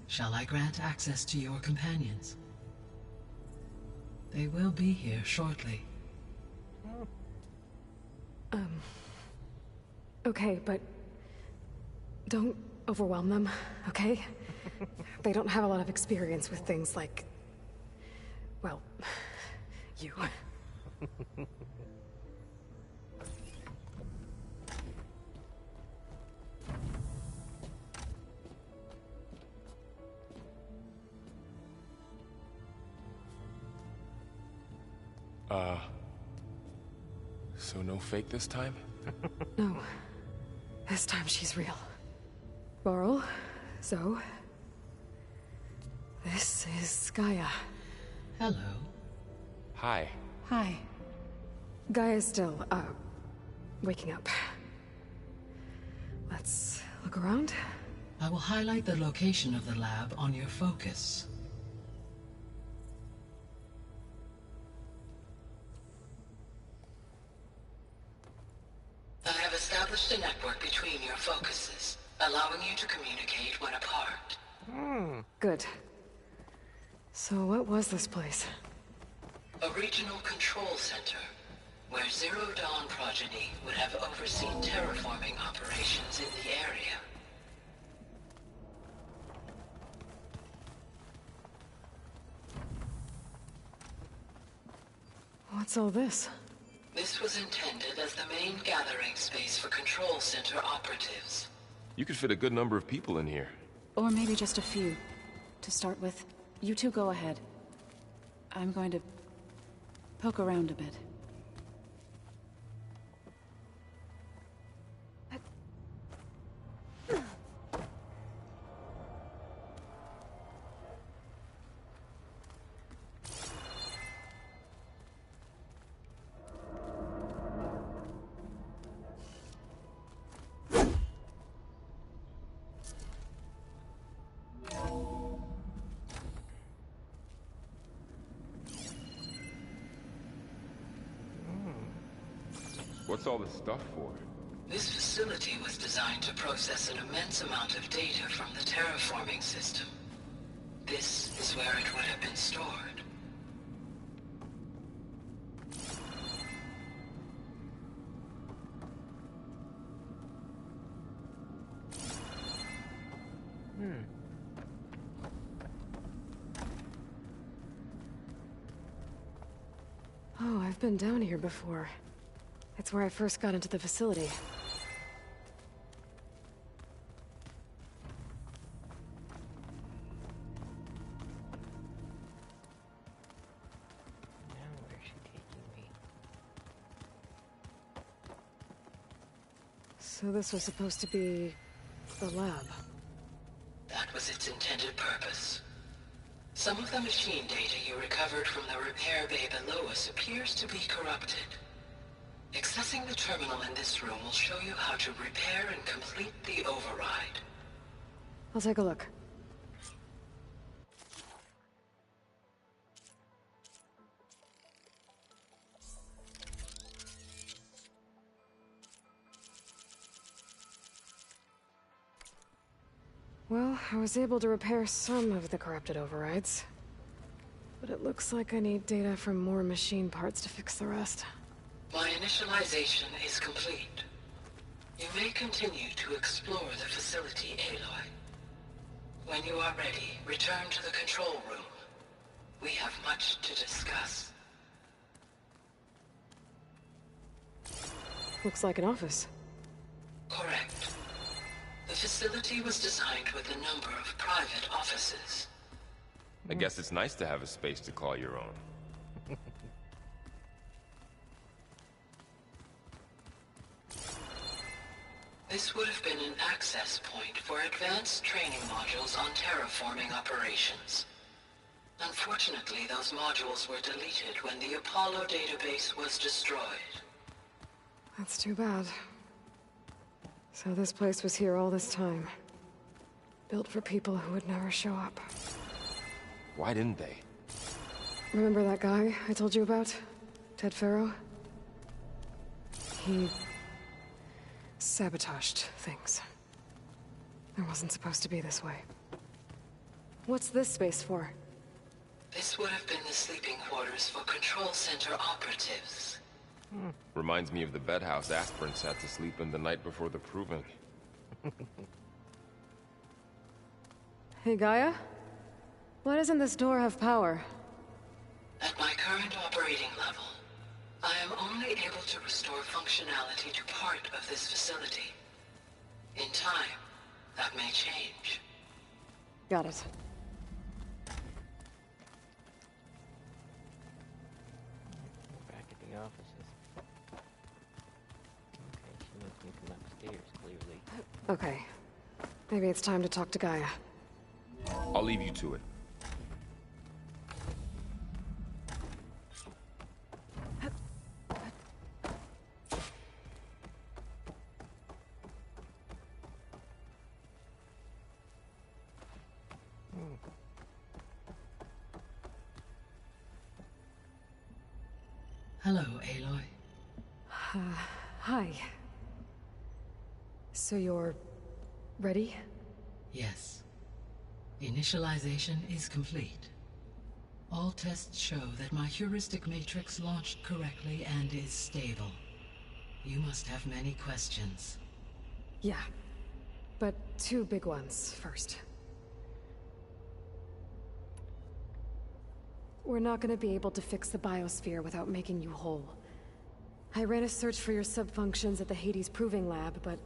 K: Shall I grant access to your companions? They will be here shortly.
B: Okay, but don't overwhelm them, okay? They don't have a lot of experience with things like, well, you.
F: So no fake this time?
B: No. This time she's real. Varl, Zoe. This is Gaia.
K: Hello.
F: Hi.
B: Hi. Gaia's still, waking up. Let's look around.
K: I will highlight the location of the lab on your focus. I have established a network between your focuses, allowing you to communicate when apart.
B: Good. So what was this place?
K: A regional control center, where Zero Dawn progeny would have overseen terraforming operations in the area.
B: What's all this?
K: This was intended as the main gathering space for control center operatives.
F: You could fit a good number of people in here.
E: Or maybe just a few. To start with, you two go ahead. I'm going to poke around a bit.
F: What's all this stuff for?
K: This facility was designed to process an immense amount of data from the terraforming system. This is where it would have been stored.
B: Oh, I've been down here before. It's where I first got into the facility.
A: Now where's she taking me?
B: So this was supposed to be the lab.
K: That was its intended purpose. Some of the machine data you recovered from the repair bay below us appears to be corrupted. Accessing the terminal in this room will show you how to repair and complete the override.
B: I'll take a look. Well, I was able to repair some of the corrupted overrides. But it looks like I need data from more machine parts to fix the rest.
K: My initialization is complete. You may continue to explore the facility, Aloy. When you are ready, return to the control room. We have much to discuss.
B: Looks like an office.
K: Correct. The facility was designed with a number of private offices.
F: I guess it's nice to have a space to call your own.
K: This would have been an access point for advanced training modules on terraforming operations. Unfortunately, those modules were deleted when the Apollo database was destroyed.
B: That's too bad. So this place was here all this time. Built for people who would never show up.
F: Why didn't they?
B: Remember that guy I told you about? Ted Farrow? He sabotaged things. It wasn't supposed to be this way. What's this space for?
K: This would have been the sleeping quarters for Control Center operatives.
F: Reminds me of the bedhouse aspirants had to sleep in the night before the proving.
B: Hey, Gaia? Why doesn't this door have power?
K: At my current operating level, I am only able to restore functionality to part of this facility. In time, that may change.
B: Got it.
A: Back at the offices. Okay, she wants me to come upstairs, clearly.
B: Okay. Maybe it's time to talk to Gaia.
F: I'll leave you to it.
K: Hello, Aloy.
B: Hi. So you're ready?
K: Yes. Initialization is complete. All tests show that my heuristic matrix launched correctly and is stable. You must have many questions.
B: Yeah. But two big ones first. We're not gonna be able to fix the biosphere without making you whole. I ran a search for your subfunctions at the Hades Proving Lab, but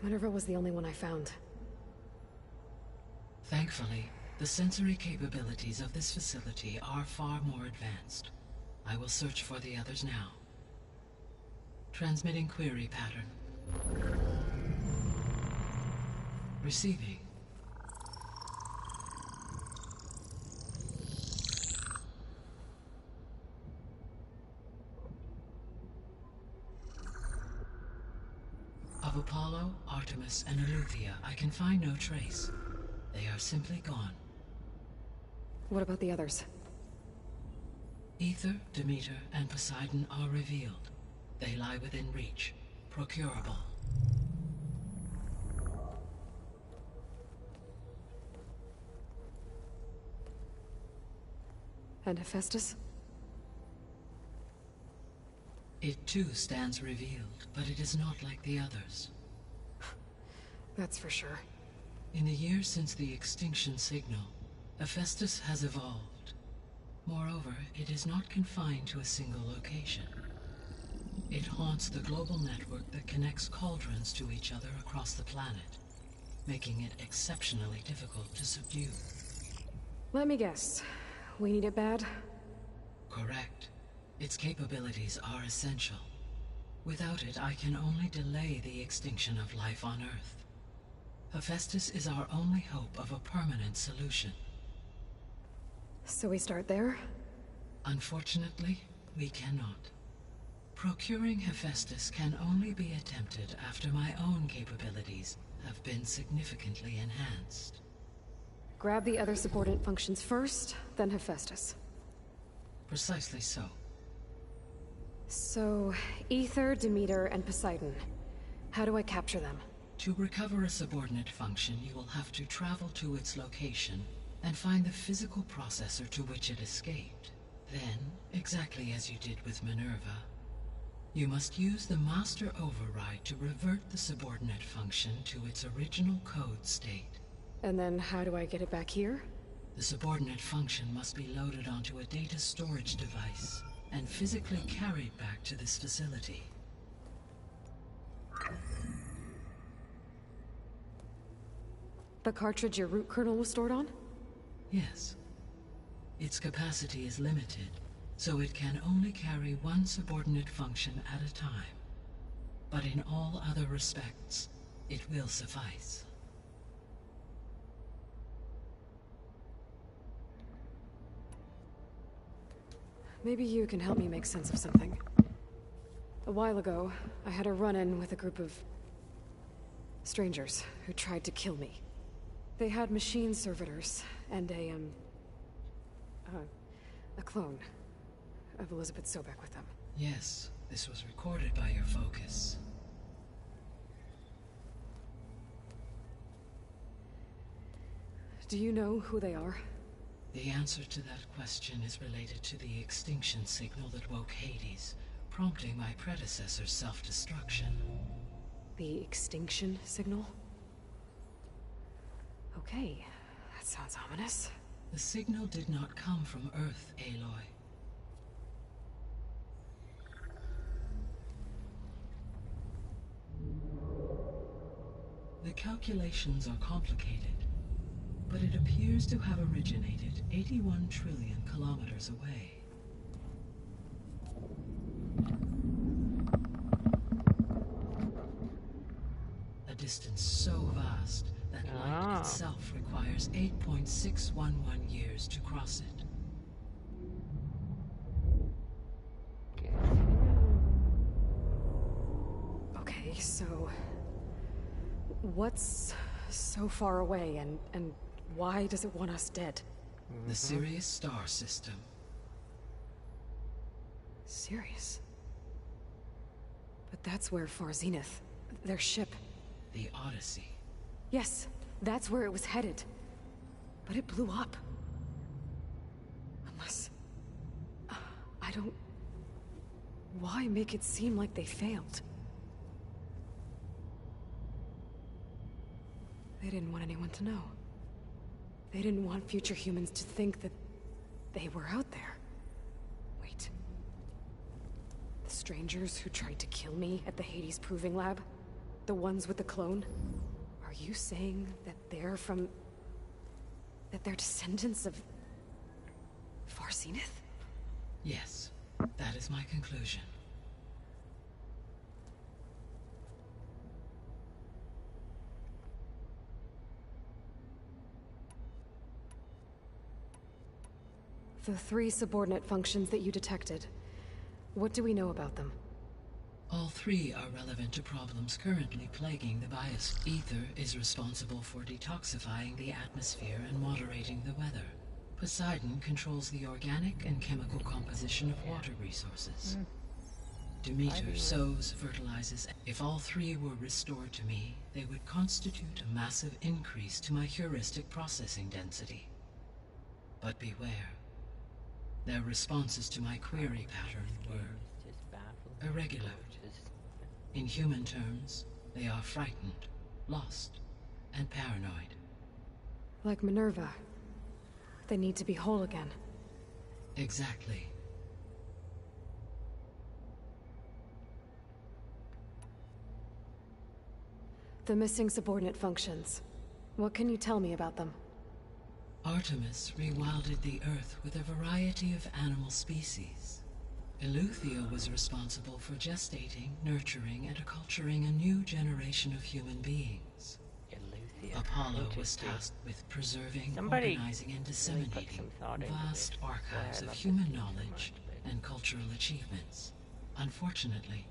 B: Minerva was the only one I found.
K: Thankfully, the sensory capabilities of this facility are far more advanced. I will search for the others now. Transmitting query pattern. Receiving. Of Apollo, Artemis, and Eleuthia, I can find no trace. They are simply gone.
B: What about the others?
K: Ether, Demeter, and Poseidon are revealed. They lie within reach, procurable.
B: And Hephaestus?
K: It too stands revealed, but it is not like the others.
B: That's for sure.
K: In the years since the extinction signal, Hephaestus has evolved. Moreover, it is not confined to a single location. It haunts the global network that connects cauldrons to each other across the planet, making it exceptionally difficult to subdue.
B: Let me guess. We need it bad?
K: Correct. Its capabilities are essential. Without it, I can only delay the extinction of life on Earth. Hephaestus is our only hope of a permanent solution.
B: So we start there?
K: Unfortunately, we cannot. Procuring Hephaestus can only be attempted after my own capabilities have been significantly enhanced.
B: Grab the other subordinate functions first, then Hephaestus.
K: Precisely so.
B: So, Ether, Demeter, and Poseidon. How do I capture them?
K: To recover a subordinate function, you will have to travel to its location and find the physical processor to which it escaped. Then, exactly as you did with Minerva, you must use the master override to revert the subordinate function to its original code state.
B: And then how do I get it back here?
K: The subordinate function must be loaded onto a data storage device and physically carried back to this facility.
B: The cartridge your root kernel was stored on?
K: Yes. Its capacity is limited, so it can only carry one subordinate function at a time. But in all other respects, it will suffice.
B: Maybe you can help me make sense of something. A while ago, I had a run-in with a group of strangers who tried to kill me. They had machine servitors and a clone of Elizabeth Sobek with them.
K: Yes, this was recorded by your focus.
B: Do you know who they are?
K: The answer to that question is related to the extinction signal that woke Hades, prompting my predecessor's self-destruction.
B: The extinction signal? Okay, that sounds ominous.
K: The signal did not come from Earth, Aloy. The calculations are complicated, but it appears to have originated 81 trillion kilometers away. A distance so vast that light itself requires 8.611 years to cross it.
B: Okay, so what's so far away and why does it want us dead?
K: The Sirius star system.
B: Sirius? But that's where Far Zenith, their ship...
K: The Odyssey.
B: Yes, that's where it was headed. But it blew up. Unless... I don't... Why make it seem like they failed? They didn't want anyone to know. They didn't want future humans to think that they were out there. Wait. The strangers who tried to kill me at the Hades Proving Lab? The ones with the clone? Are you saying that they're from... that they're descendants of... Far Zenith?
K: Yes, that is my conclusion.
B: The 3 subordinate functions that you detected. What do we know about them?
K: All 3 are relevant to problems currently plaguing the bias. Ether is responsible for detoxifying the atmosphere and moderating the weather. Poseidon controls the organic and chemical composition of water resources. Demeter sows, fertilizes. If all 3 were restored to me, they would constitute a massive increase to my heuristic processing density. But beware. Their responses to my query pattern were irregular. In human terms, they are frightened, lost, and paranoid.
B: Like Minerva. They need to be whole again.
K: Exactly.
B: The missing subordinate functions. What can you tell me about them?
K: Artemis rewilded the Earth with a variety of animal species. Eleuthia was responsible for gestating, nurturing, and acculturating a new generation of human beings. Apollo was tasked with preserving, organizing, and disseminating vast archives of human knowledge and cultural achievements. Unfortunately,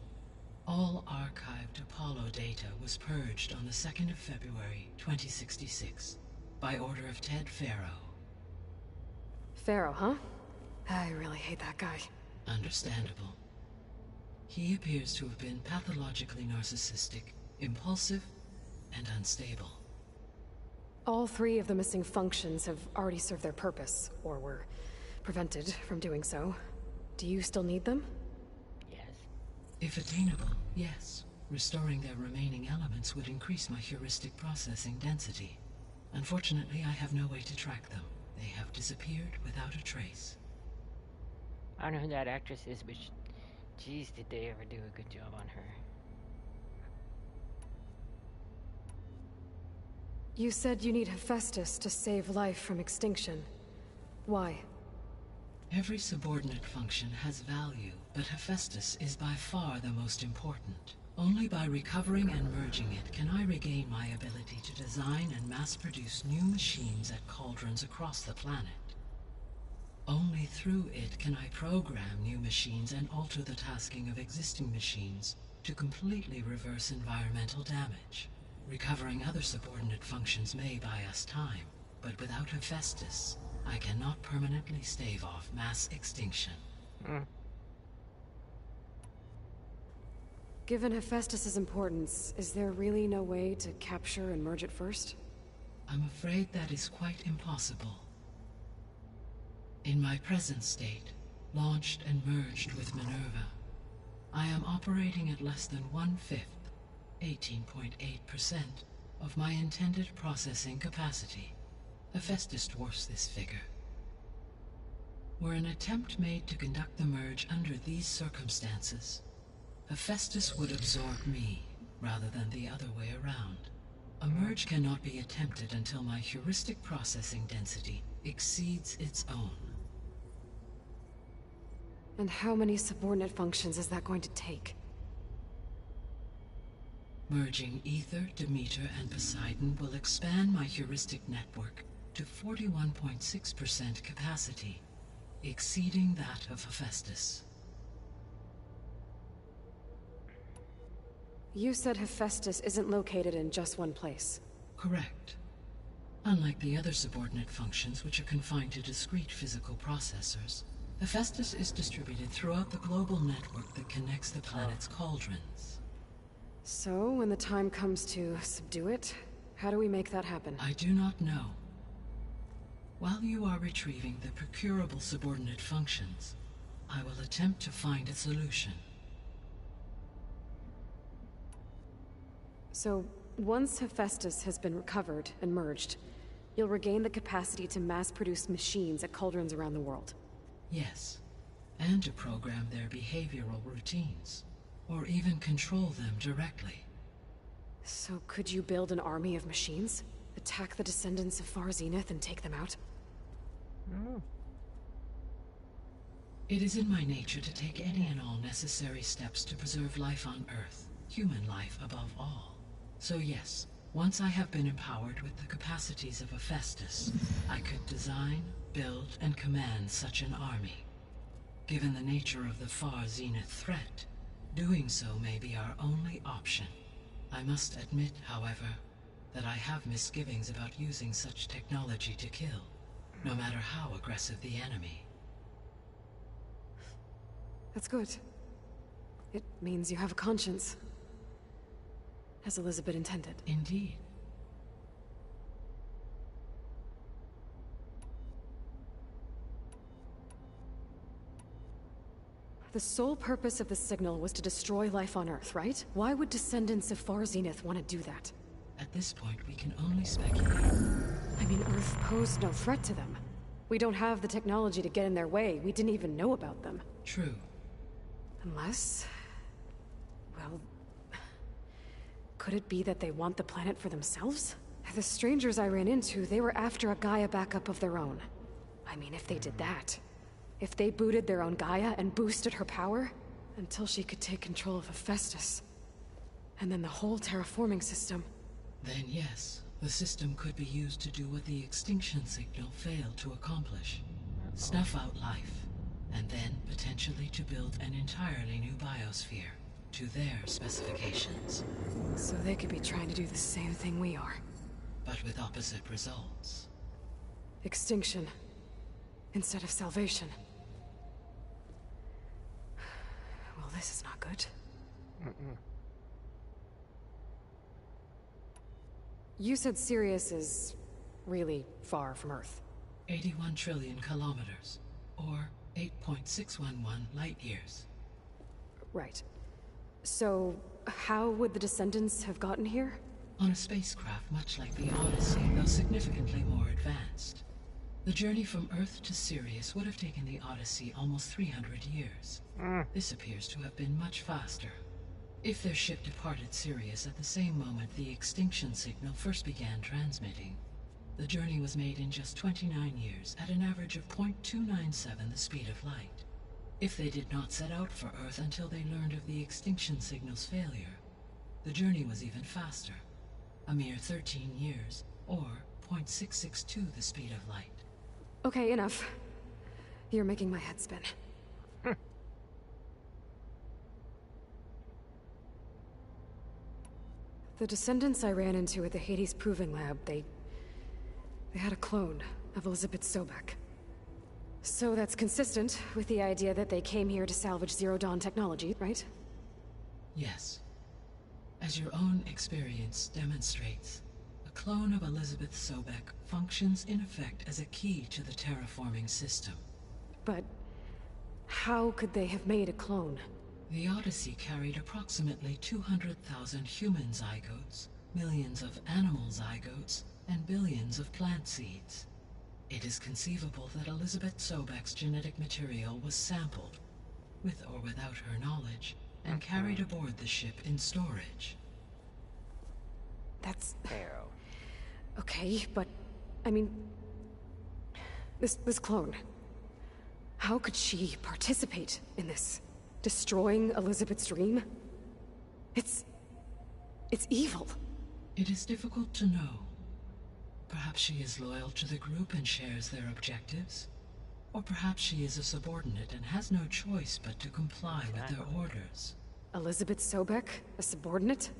K: all archived Apollo data was purged on the 2nd of February, 2066, by order of Ted Farrow.
B: Pharaoh, huh? I really hate that guy.
K: Understandable. He appears to have been pathologically narcissistic, impulsive, and unstable.
B: All 3 of the missing functions have already served their purpose, or were prevented from doing so. Do you still need them?
A: Yes.
K: If attainable, yes. Restoring their remaining elements would increase my heuristic processing density. Unfortunately, I have no way to track them. They have disappeared without a trace.
A: I don't know who that actress is, but geez, did they ever do a good job on her.
B: You said you need Hephaestus to save life from extinction. Why?
K: Every subordinate function has value, but Hephaestus is by far the most important. Only by recovering and merging it can I regain my ability to design and mass-produce new machines at cauldrons across the planet. Only through it can I program new machines and alter the tasking of existing machines to completely reverse environmental damage. Recovering other subordinate functions may buy us time, but without Hephaestus, I cannot permanently stave off mass extinction.
B: Given Hephaestus's importance, is there really no way to capture and merge it first?
K: I'm afraid that is quite impossible. In my present state, launched and merged with Minerva, I am operating at less than 1/5, 18.8%, of my intended processing capacity. Hephaestus dwarfs this figure. Were an attempt made to conduct the merge under these circumstances, Hephaestus would absorb me, rather than the other way around. A merge cannot be attempted until my heuristic processing density exceeds its own.
B: And how many subordinate functions is that going to take?
K: Merging Ether, Demeter, and Poseidon will expand my heuristic network to 41.6% capacity, exceeding that of Hephaestus.
B: You said Hephaestus isn't located in just one place.
K: Correct. Unlike the other subordinate functions, which are confined to discrete physical processors, Hephaestus is distributed throughout the global network that connects the planet's cauldrons.
B: So, when the time comes to subdue it, how do we make that happen?
K: I do not know. While you are retrieving the procurable subordinate functions, I will attempt to find a solution.
B: So, once Hephaestus has been recovered and merged, you'll regain the capacity to mass-produce machines at cauldrons around the world.
K: Yes, and to program their behavioral routines, or even control them directly.
B: So could you build an army of machines? Attack the descendants of Far Zenith and take them out?
K: It is in my nature to take any and all necessary steps to preserve life on Earth, human life above all. So yes, once I have been empowered with the capacities of Hephaestus, I could design, build, and command such an army. Given the nature of the Far Zenith threat, doing so may be our only option. I must admit, however, that I have misgivings about using such technology to kill, no matter how aggressive the enemy.
B: That's good. It means you have a conscience. As Elizabeth intended.
K: Indeed.
B: The sole purpose of the signal was to destroy life on Earth, right? Why would descendants of Far Zenith want to do that?
K: At this point, we can only speculate.
B: I mean, Earth posed no threat to them. We don't have the technology to get in their way. We didn't even know about them.
K: True.
B: Unless... well... could it be that they want the planet for themselves? The strangers I ran into, they were after a Gaia backup of their own. I mean, if they did that... if they booted their own Gaia and boosted her power, until she could take control of Hephaestus. And then the whole terraforming system.
K: Then yes, the system could be used to do what the extinction signal failed to accomplish. Snuff out life, and then potentially to build an entirely new biosphere to their specifications.
B: So they could be trying to do the same thing we are.
K: But with opposite results.
B: Extinction instead of salvation. Well, this is not good. You said Sirius is really far from Earth.
K: 81 trillion kilometers, or 8.611 light years.
B: Right. So, how would the Descendants have gotten here?
K: On a spacecraft much like the Odyssey, though significantly more advanced. The journey from Earth to Sirius would have taken the Odyssey almost 300 years. This appears to have been much faster. If their ship departed Sirius at the same moment the extinction signal first began transmitting, the journey was made in just 29 years at an average of 0.297 the speed of light. If they did not set out for Earth until they learned of the extinction signal's failure, the journey was even faster, a mere 13 years, or 0.662 the speed of light.
B: Okay, enough. You're making my head spin. The Descendants I ran into at the Hades Proving Lab, they had a clone of Elizabeth Sobek. So that's consistent with the idea that they came here to salvage Zero Dawn technology, right?
K: Yes. As your own experience demonstrates, a clone of Elizabeth Sobek functions in effect as a key to the terraforming system.
B: But how could they have made a clone?
K: The Odyssey carried approximately 200,000 human zygotes, millions of animal zygotes, and billions of plant seeds. It is conceivable that Elizabeth Sobek's genetic material was sampled, with or without her knowledge, and carried aboard the ship in storage.
B: That's... Okay, but... I mean... This clone... How could she participate in this? Destroying Elizabeth's dream? It's evil.
K: It is difficult to know. Perhaps she is loyal to the group and shares their objectives. Or perhaps she is a subordinate and has no choice but to comply with their orders.
B: Elizabeth Sobek? A subordinate?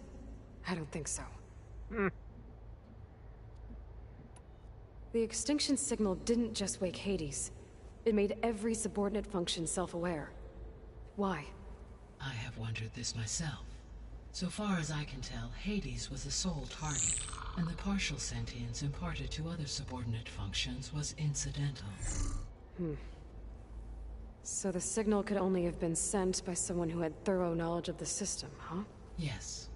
B: I don't think so. The extinction signal didn't just wake Hades. It made every subordinate function self-aware. Why?
K: I have wondered this myself. So far as I can tell, Hades was the sole target, and the partial sentience imparted to other subordinate functions was incidental.
B: So the signal could only have been sent by someone who had thorough knowledge of the system, huh?
K: Yes.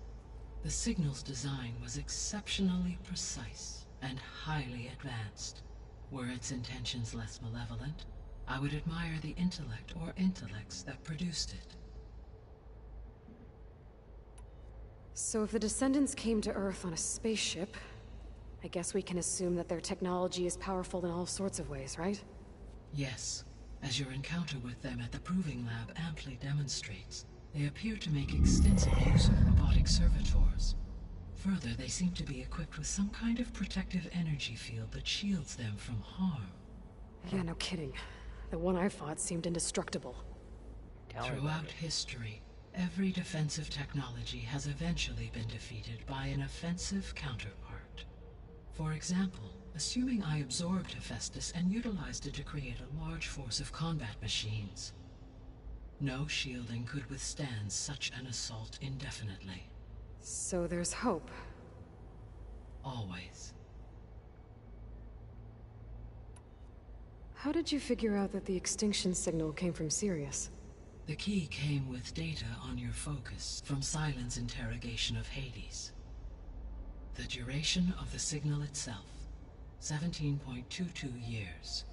K: The signal's design was exceptionally precise and highly advanced. Were its intentions less malevolent, I would admire the intellect or intellects that produced it.
B: So if the Descendants came to Earth on a spaceship, I guess we can assume that their technology is powerful in all sorts of ways, right?
K: Yes. As your encounter with them at the Proving Lab amply demonstrates, they appear to make extensive use of robotic servitors. Further, they seem to be equipped with some kind of protective energy field that shields them from harm.
B: Yeah, no kidding. The one I fought seemed indestructible.
K: Throughout history, every defensive technology has eventually been defeated by an offensive counterpart. For example, assuming I absorbed Hephaestus and utilized it to create a large force of combat machines. No shielding could withstand such an assault indefinitely.
B: So there's hope.
K: Always.
B: How did you figure out that the extinction signal came from Sirius?
K: The key came with data on your focus from Silent's interrogation of Hades. The duration of the signal itself, 17.22 years.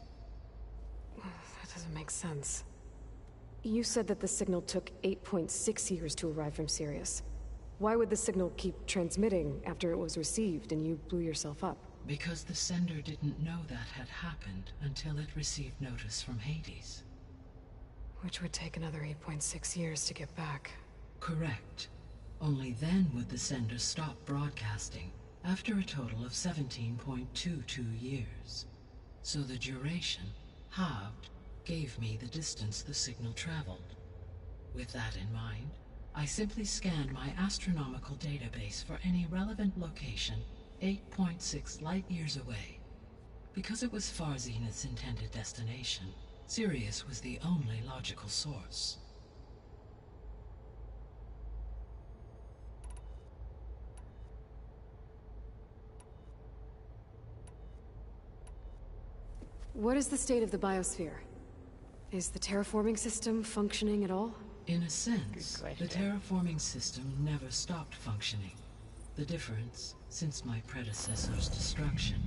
B: That doesn't make sense. You said that the signal took 8.6 years to arrive from Sirius. Why would the signal keep transmitting after it was received and you blew yourself up?
K: Because the sender didn't know that had happened until it received notice from Hades.
B: Which would take another 8.6 years to get back.
K: Correct. Only then would the sender stop broadcasting, after a total of 17.22 years. So the duration, halved, gave me the distance the signal traveled. With that in mind, I simply scanned my astronomical database for any relevant location 8.6 light-years away. Because it was far Zenith's intended destination, Sirius was the only logical source.
B: What is the state of the biosphere? Is the terraforming system functioning at all?
K: In a sense, the terraforming system never stopped functioning. The difference, since my predecessor's destruction,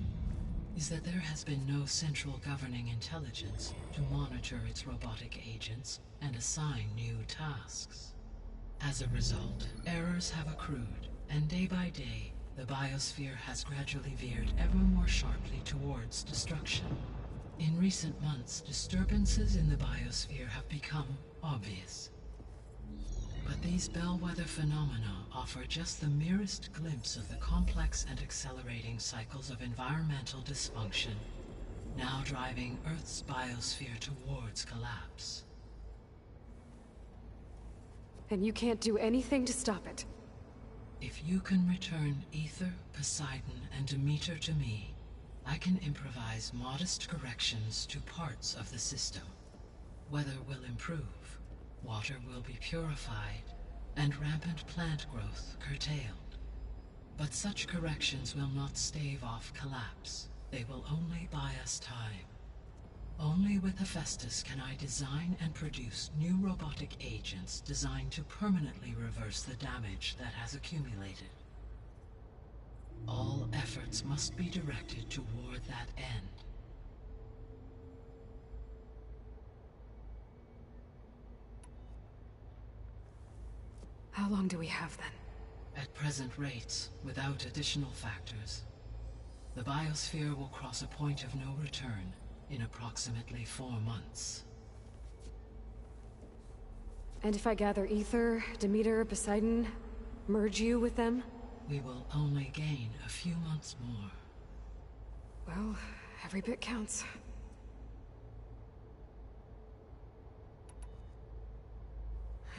K: is that there has been no central governing intelligence to monitor its robotic agents and assign new tasks. As a result, errors have accrued, and day by day, the biosphere has gradually veered ever more sharply towards destruction. In recent months, disturbances in the biosphere have become obvious. But these bellwether phenomena offer just the merest glimpse of the complex and accelerating cycles of environmental dysfunction, now driving Earth's biosphere towards collapse.
B: And you can't do anything to stop it?
K: If you can return Aether, Poseidon, and Demeter to me, I can improvise modest corrections to parts of the system. Weather will improve, water will be purified, and rampant plant growth curtailed. But such corrections will not stave off collapse. They will only buy us time. Only with Hephaestus can I design and produce new robotic agents designed to permanently reverse the damage that has accumulated. All efforts must be directed toward that end.
B: How long do we have then?
K: At present rates, without additional factors, the biosphere will cross a point of no return in approximately 4 months.
B: And if I gather Aether, Demeter, Poseidon, merge you with them?
K: We will only gain a few months more.
B: Well, every bit counts.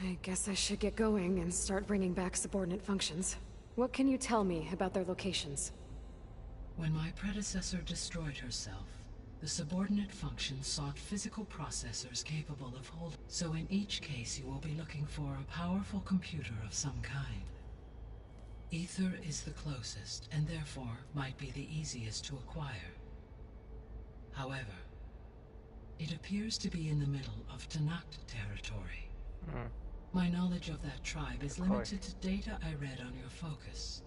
B: I guess I should get going and start bringing back subordinate functions. What can you tell me about their locations?
K: When my predecessor destroyed herself, the subordinate functions sought physical processors capable of holding. So in each case you will be looking for a powerful computer of some kind. Aether is the closest, and therefore might be the easiest to acquire. However, it appears to be in the middle of Tanakh territory. My knowledge of that tribe is limited to data I read on your focus,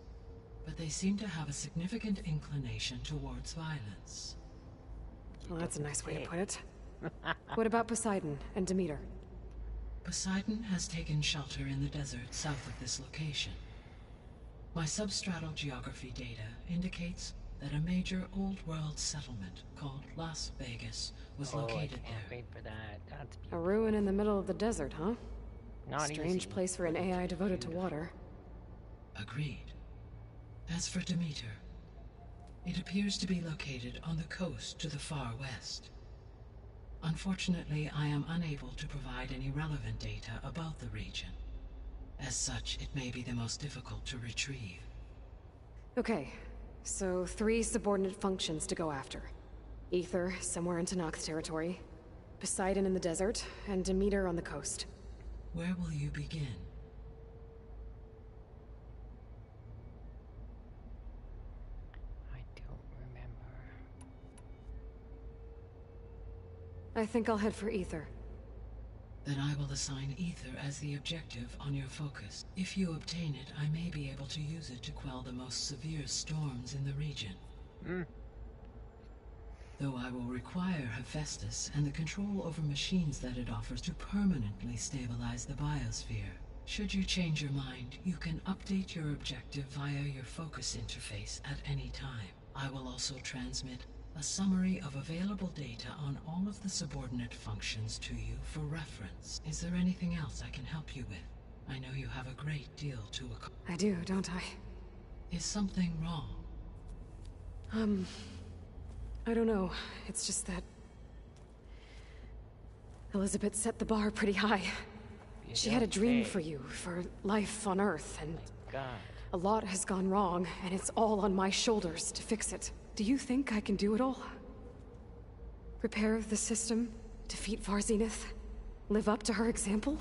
K: but they seem to have a significant inclination towards violence.
B: Well, that's a nice way to put it. What about Poseidon and Demeter?
K: Poseidon has taken shelter in the desert south of this location. My substratal geography data indicates that a major old-world settlement called Las Vegas was located there.
A: Wait for that. That's beautiful.
B: A ruin in the middle of the desert, huh?
A: Not
B: Strange
A: easy,
B: place for an AI devoted to water.
K: Agreed. As for Demeter, it appears to be located on the coast to the far west. Unfortunately, I am unable to provide any relevant data about the region. As such, it may be the most difficult to retrieve.
B: Okay, so 3 subordinate functions to go after. Aether, somewhere in Tanakh territory, Poseidon in the desert, and Demeter on the coast.
K: Where will you begin?
A: I don't remember.
B: I think I'll head for Aether.
K: Then I will assign Aether as the objective on your focus. If you obtain it, I may be able to use it to quell the most severe storms in the region. Though I will require Hephaestus and the control over machines that it offers to permanently stabilize the biosphere. Should you change your mind, you can update your objective via your focus interface at any time. I will also transmit a summary of available data on all of the subordinate functions to you for reference. Is there anything else I can help you with? I know you have a great deal to accomplish.
B: I do, don't I?
K: Is something wrong?
B: I don't know. It's just that... Elizabeth set the bar pretty high. She had a dream for you, for life on Earth, and
A: God.
B: a lot has gone wrong, and it's all on my shoulders to fix it. Do you think I can do it all? Repair the system, defeat Varzinith, live up to her example?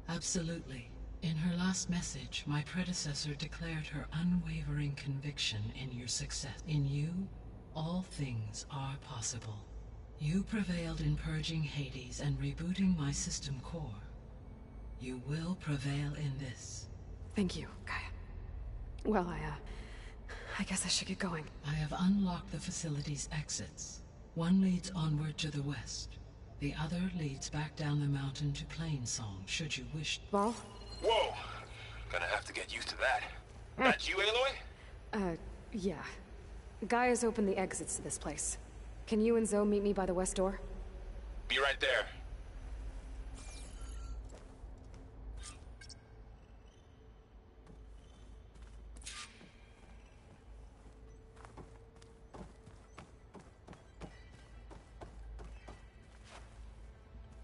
K: Absolutely. In her last message, my predecessor declared her unwavering conviction in your success. In you, all things are possible. You prevailed in purging Hades and rebooting my system core. You will prevail in this.
B: Thank you, Gaia. Well, I guess I should get going.
K: I have unlocked the facility's exits. One leads onward to the west. The other leads back down the mountain to Plainsong, should you wish.
B: Varl?
F: Whoa! Gonna have to get used to that. That's you, Aloy?
B: Yeah. Gaia's opened the exits to this place. Can you and Zoe meet me by the west door?
F: Be right there.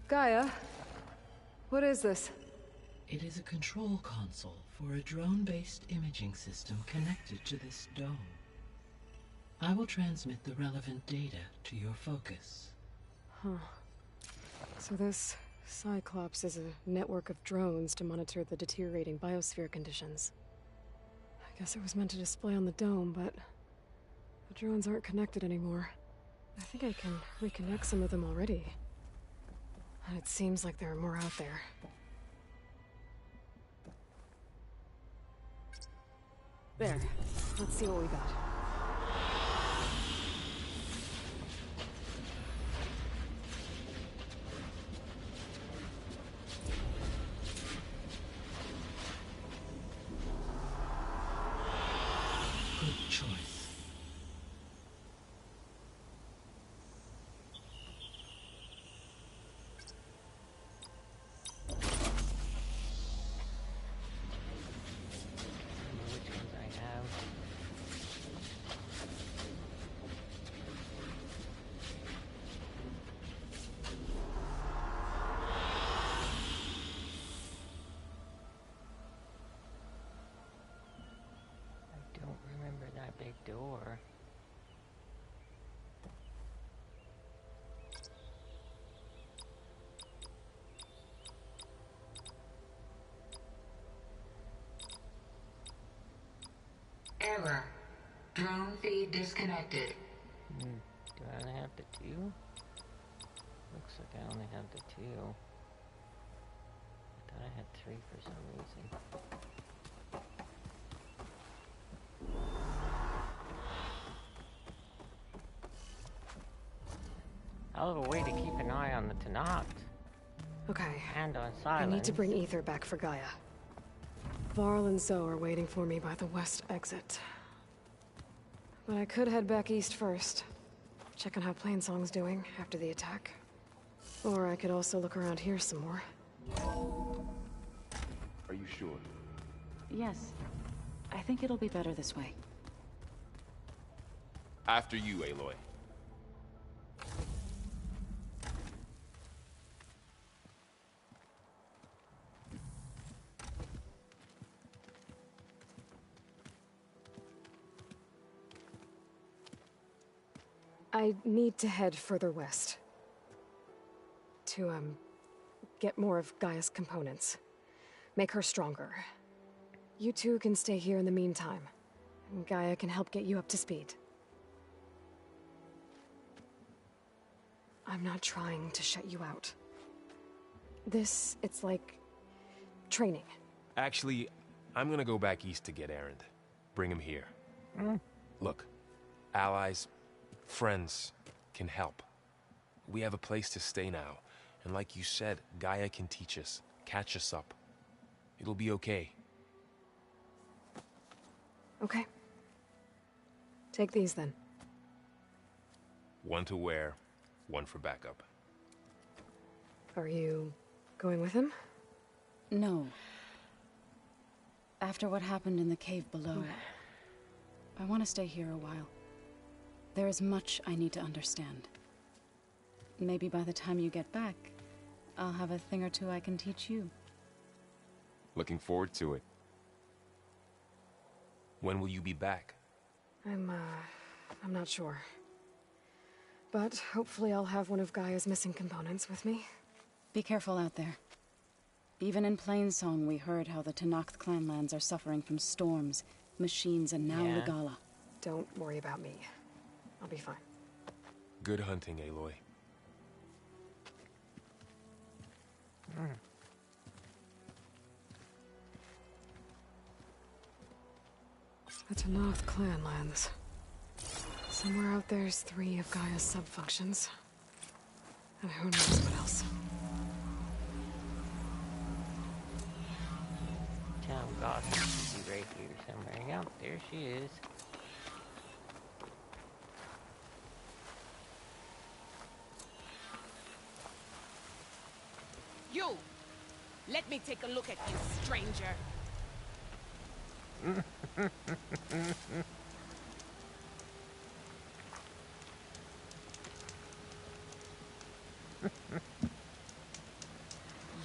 B: Gaia? What is this?
K: It is a control console for a drone-based imaging system connected to this dome. I will transmit the relevant data to your focus.
B: Huh. So this Cyclops is a network of drones to monitor the deteriorating biosphere conditions. I guess it was meant to display on the dome, but the drones aren't connected anymore. I think I can reconnect some of them already. And it seems like there are more out there. There. Let's see what we got.
K: Good choice.
A: Big door.
L: Error. Drone feed disconnected.
A: Do I only have the two? Looks like I only have the two. I thought I had three for some reason. Hell of a way to keep an eye on the Tenakth.
B: Okay.
A: And on
B: I
A: silence.
B: need to bring Ether back for Gaia. Varl and Zoe are waiting for me by the west exit. But I could head back east first. Check on how Plainsong's doing after the attack. Or I could also look around here some more.
G: Are you sure?
E: Yes. I think it'll be better this way.
F: After you, Aloy.
B: I need to head further west. To, get more of Gaia's components. Make her stronger. You two can stay here in the meantime. And Gaia can help get you up to speed. I'm not trying to shut you out. It's like... training.
F: Actually, I'm gonna go back east to get Erend. Bring him here. Look, allies, friends can help. We have a place to stay now. And like you said, Gaia can teach us, catch us up. It'll be okay.
B: Okay. Take these then.
F: One to wear, one for backup.
B: Are you going with him?
E: No. After what happened in the cave below, I want to stay here a while. There is much I need to understand. Maybe by the time you get back, I'll have a thing or two I can teach you.
F: Looking forward to it. When will you be back?
B: I'm not sure. But hopefully I'll have one of Gaia's missing components with me.
E: Be careful out there. Even in Plainsong, we heard how the Tenakth clanlands are suffering from storms, machines, and now Regala.
B: Don't worry about me. I'll be fine.
F: Good hunting, Aloy.
B: The Tenakth clanlands. Somewhere out there's 3 of Gaia's subfunctions. And who knows what else.
A: Town gossip should be right here somewhere. Yep, there she is.
N: You! Let me take a look at you, stranger.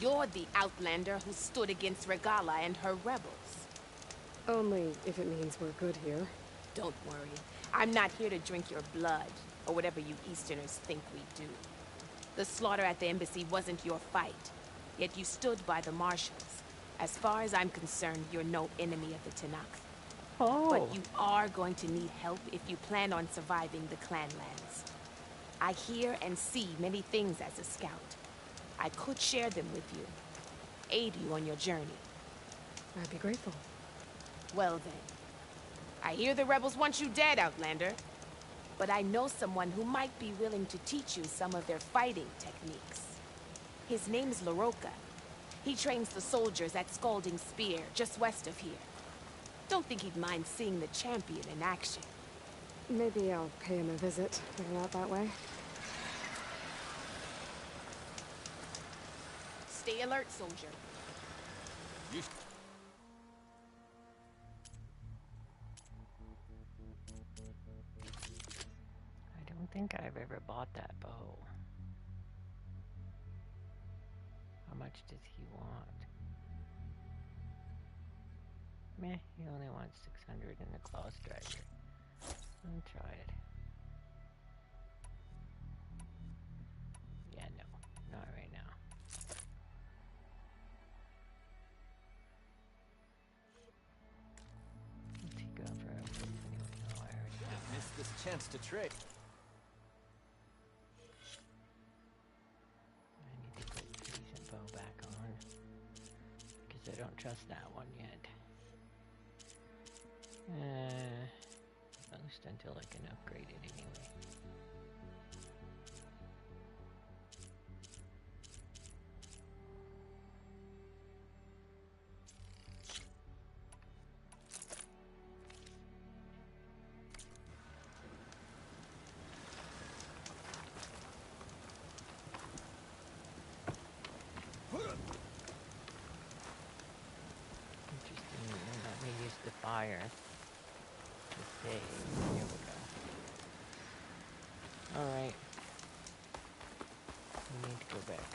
N: You're the outlander who stood against Regala and her rebels.
B: Only if it means we're good here.
N: Don't worry. I'm not here to drink your blood, or whatever you Easterners think we do. The slaughter at the embassy wasn't your fight, yet you stood by the marshals. As far as I'm concerned, you're no enemy of the Tenakth.
A: Oh.
N: But you are going to need help if you plan on surviving the clanlands. I hear and see many things as a scout. I could share them with you, aid you on your journey.
B: I'd be grateful.
N: Well then, I hear the rebels want you dead, Outlander. But I know someone who might be willing to teach you some of their fighting techniques. His name's Laroka. He trains the soldiers at Scalding Spear, just west of here. Don't think he'd mind seeing the champion in action.
B: Maybe I'll pay him a visit, getting out that way.
N: Stay alert, soldier.
A: I don't think I've ever bought that bow. How much does he want? Meh, he only wants 600 in the claw striker. I'll try it. Yeah, no. Not right now. What's he go for a bit anyway? Oh, I already have that.
D: Missed this chance to trade.
A: I need to put the decent bow back on. Because I don't trust that one yet. At least until I can upgrade it anyway. Interesting, let me use the fire. Okay, here we go. Alright. We need to go back.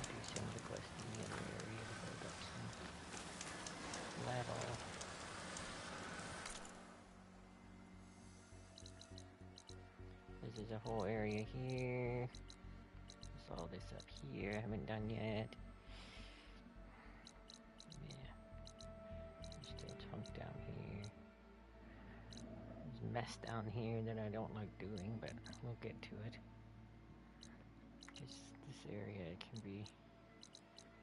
A: Do some of the quests in the other area to build up some level. This is a whole area here. There's all this up here I haven't done yet. Yeah. There's still junk down here. There's mess down here that I don't like doing, but we'll get to it. This area can be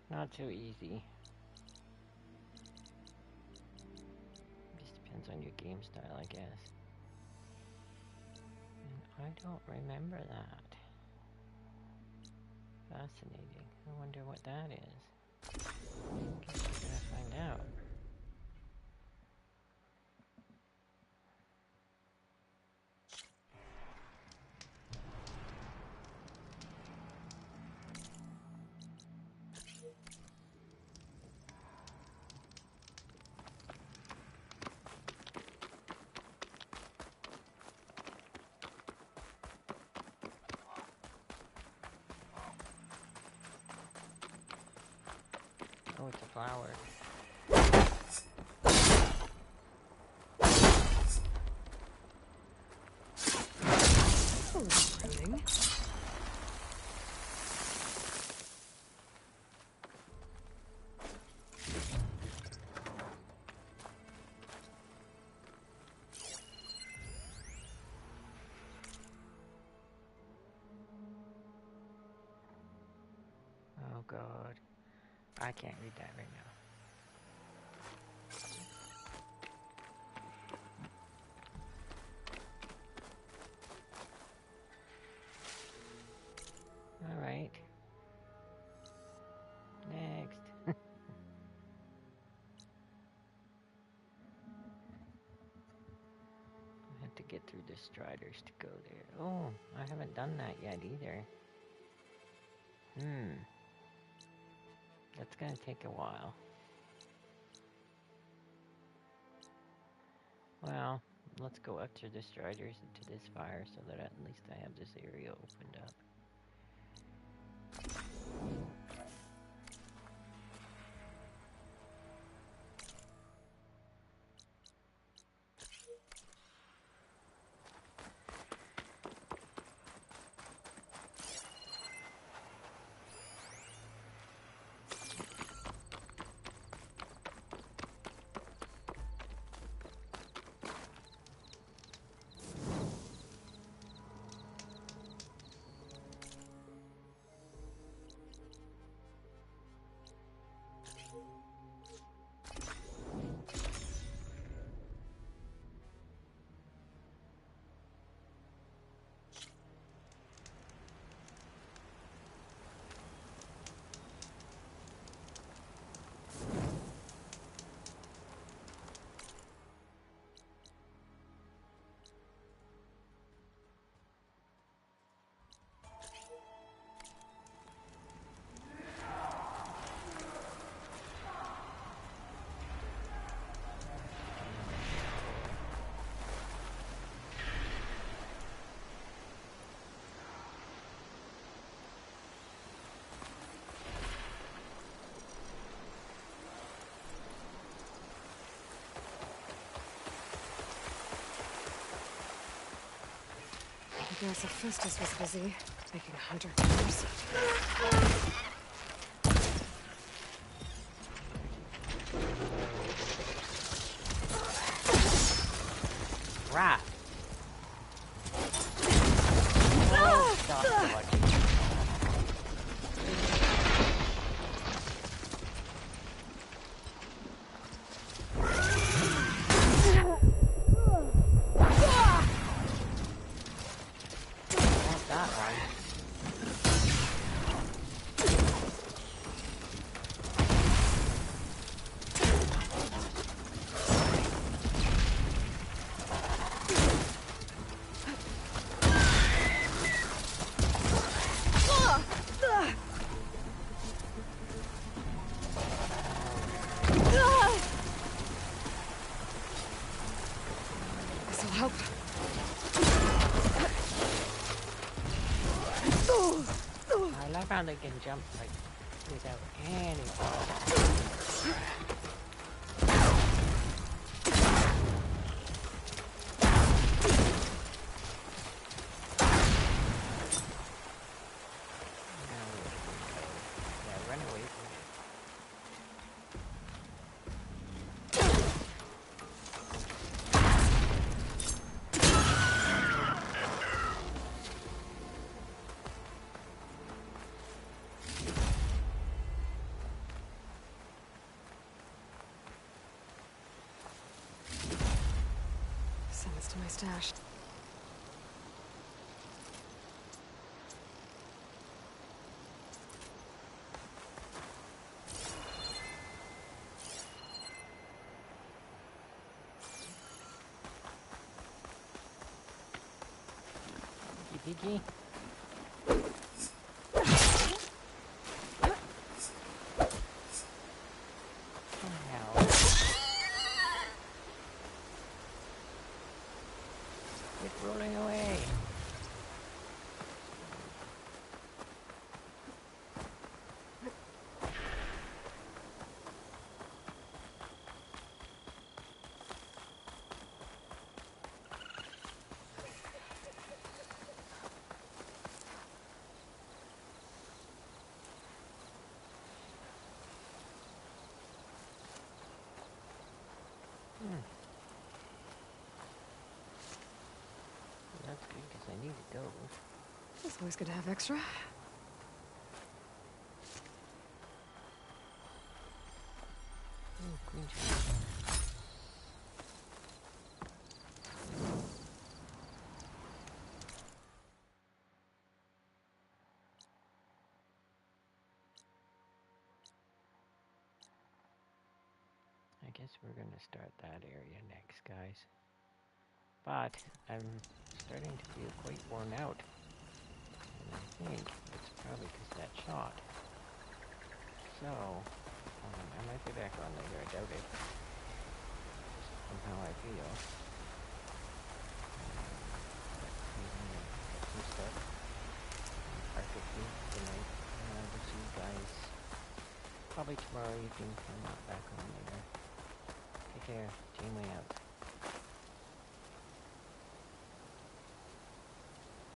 A: not so easy. Just depends on your game style, I guess. And I don't remember that. Fascinating. I wonder what that is. Guess we're gonna find out. Oh, it's a flower.
B: Pruning.
A: Oh God, I can't read that right now. All right. Next. I have to get through the Striders to go there. Oh, I haven't done that yet either. That's gonna take a while. Well, let's go up to the Striders into this fire so that at least I have this area opened up.
B: I guess Hephaestus was busy making hunter killers.
A: Right. Oh, stop dodging. That one.
B: This'll help.
A: I love how they can jump like without any problem. Yeah, run away from it.
B: Summons to my stash.
A: Piggy. Quit rolling away.
B: It's always good to have extra.
A: Ooh, green shell. I guess we're going to start that area next, guys. But I'm starting to feel quite worn out. And I think it's probably because of that shot. So, I might be back on later, I doubt it. From how I feel. But I'm gonna get some stuff. Park it tonight. And I'll see you guys probably tomorrow evening if I'm not back on later. Take care. Janeway out.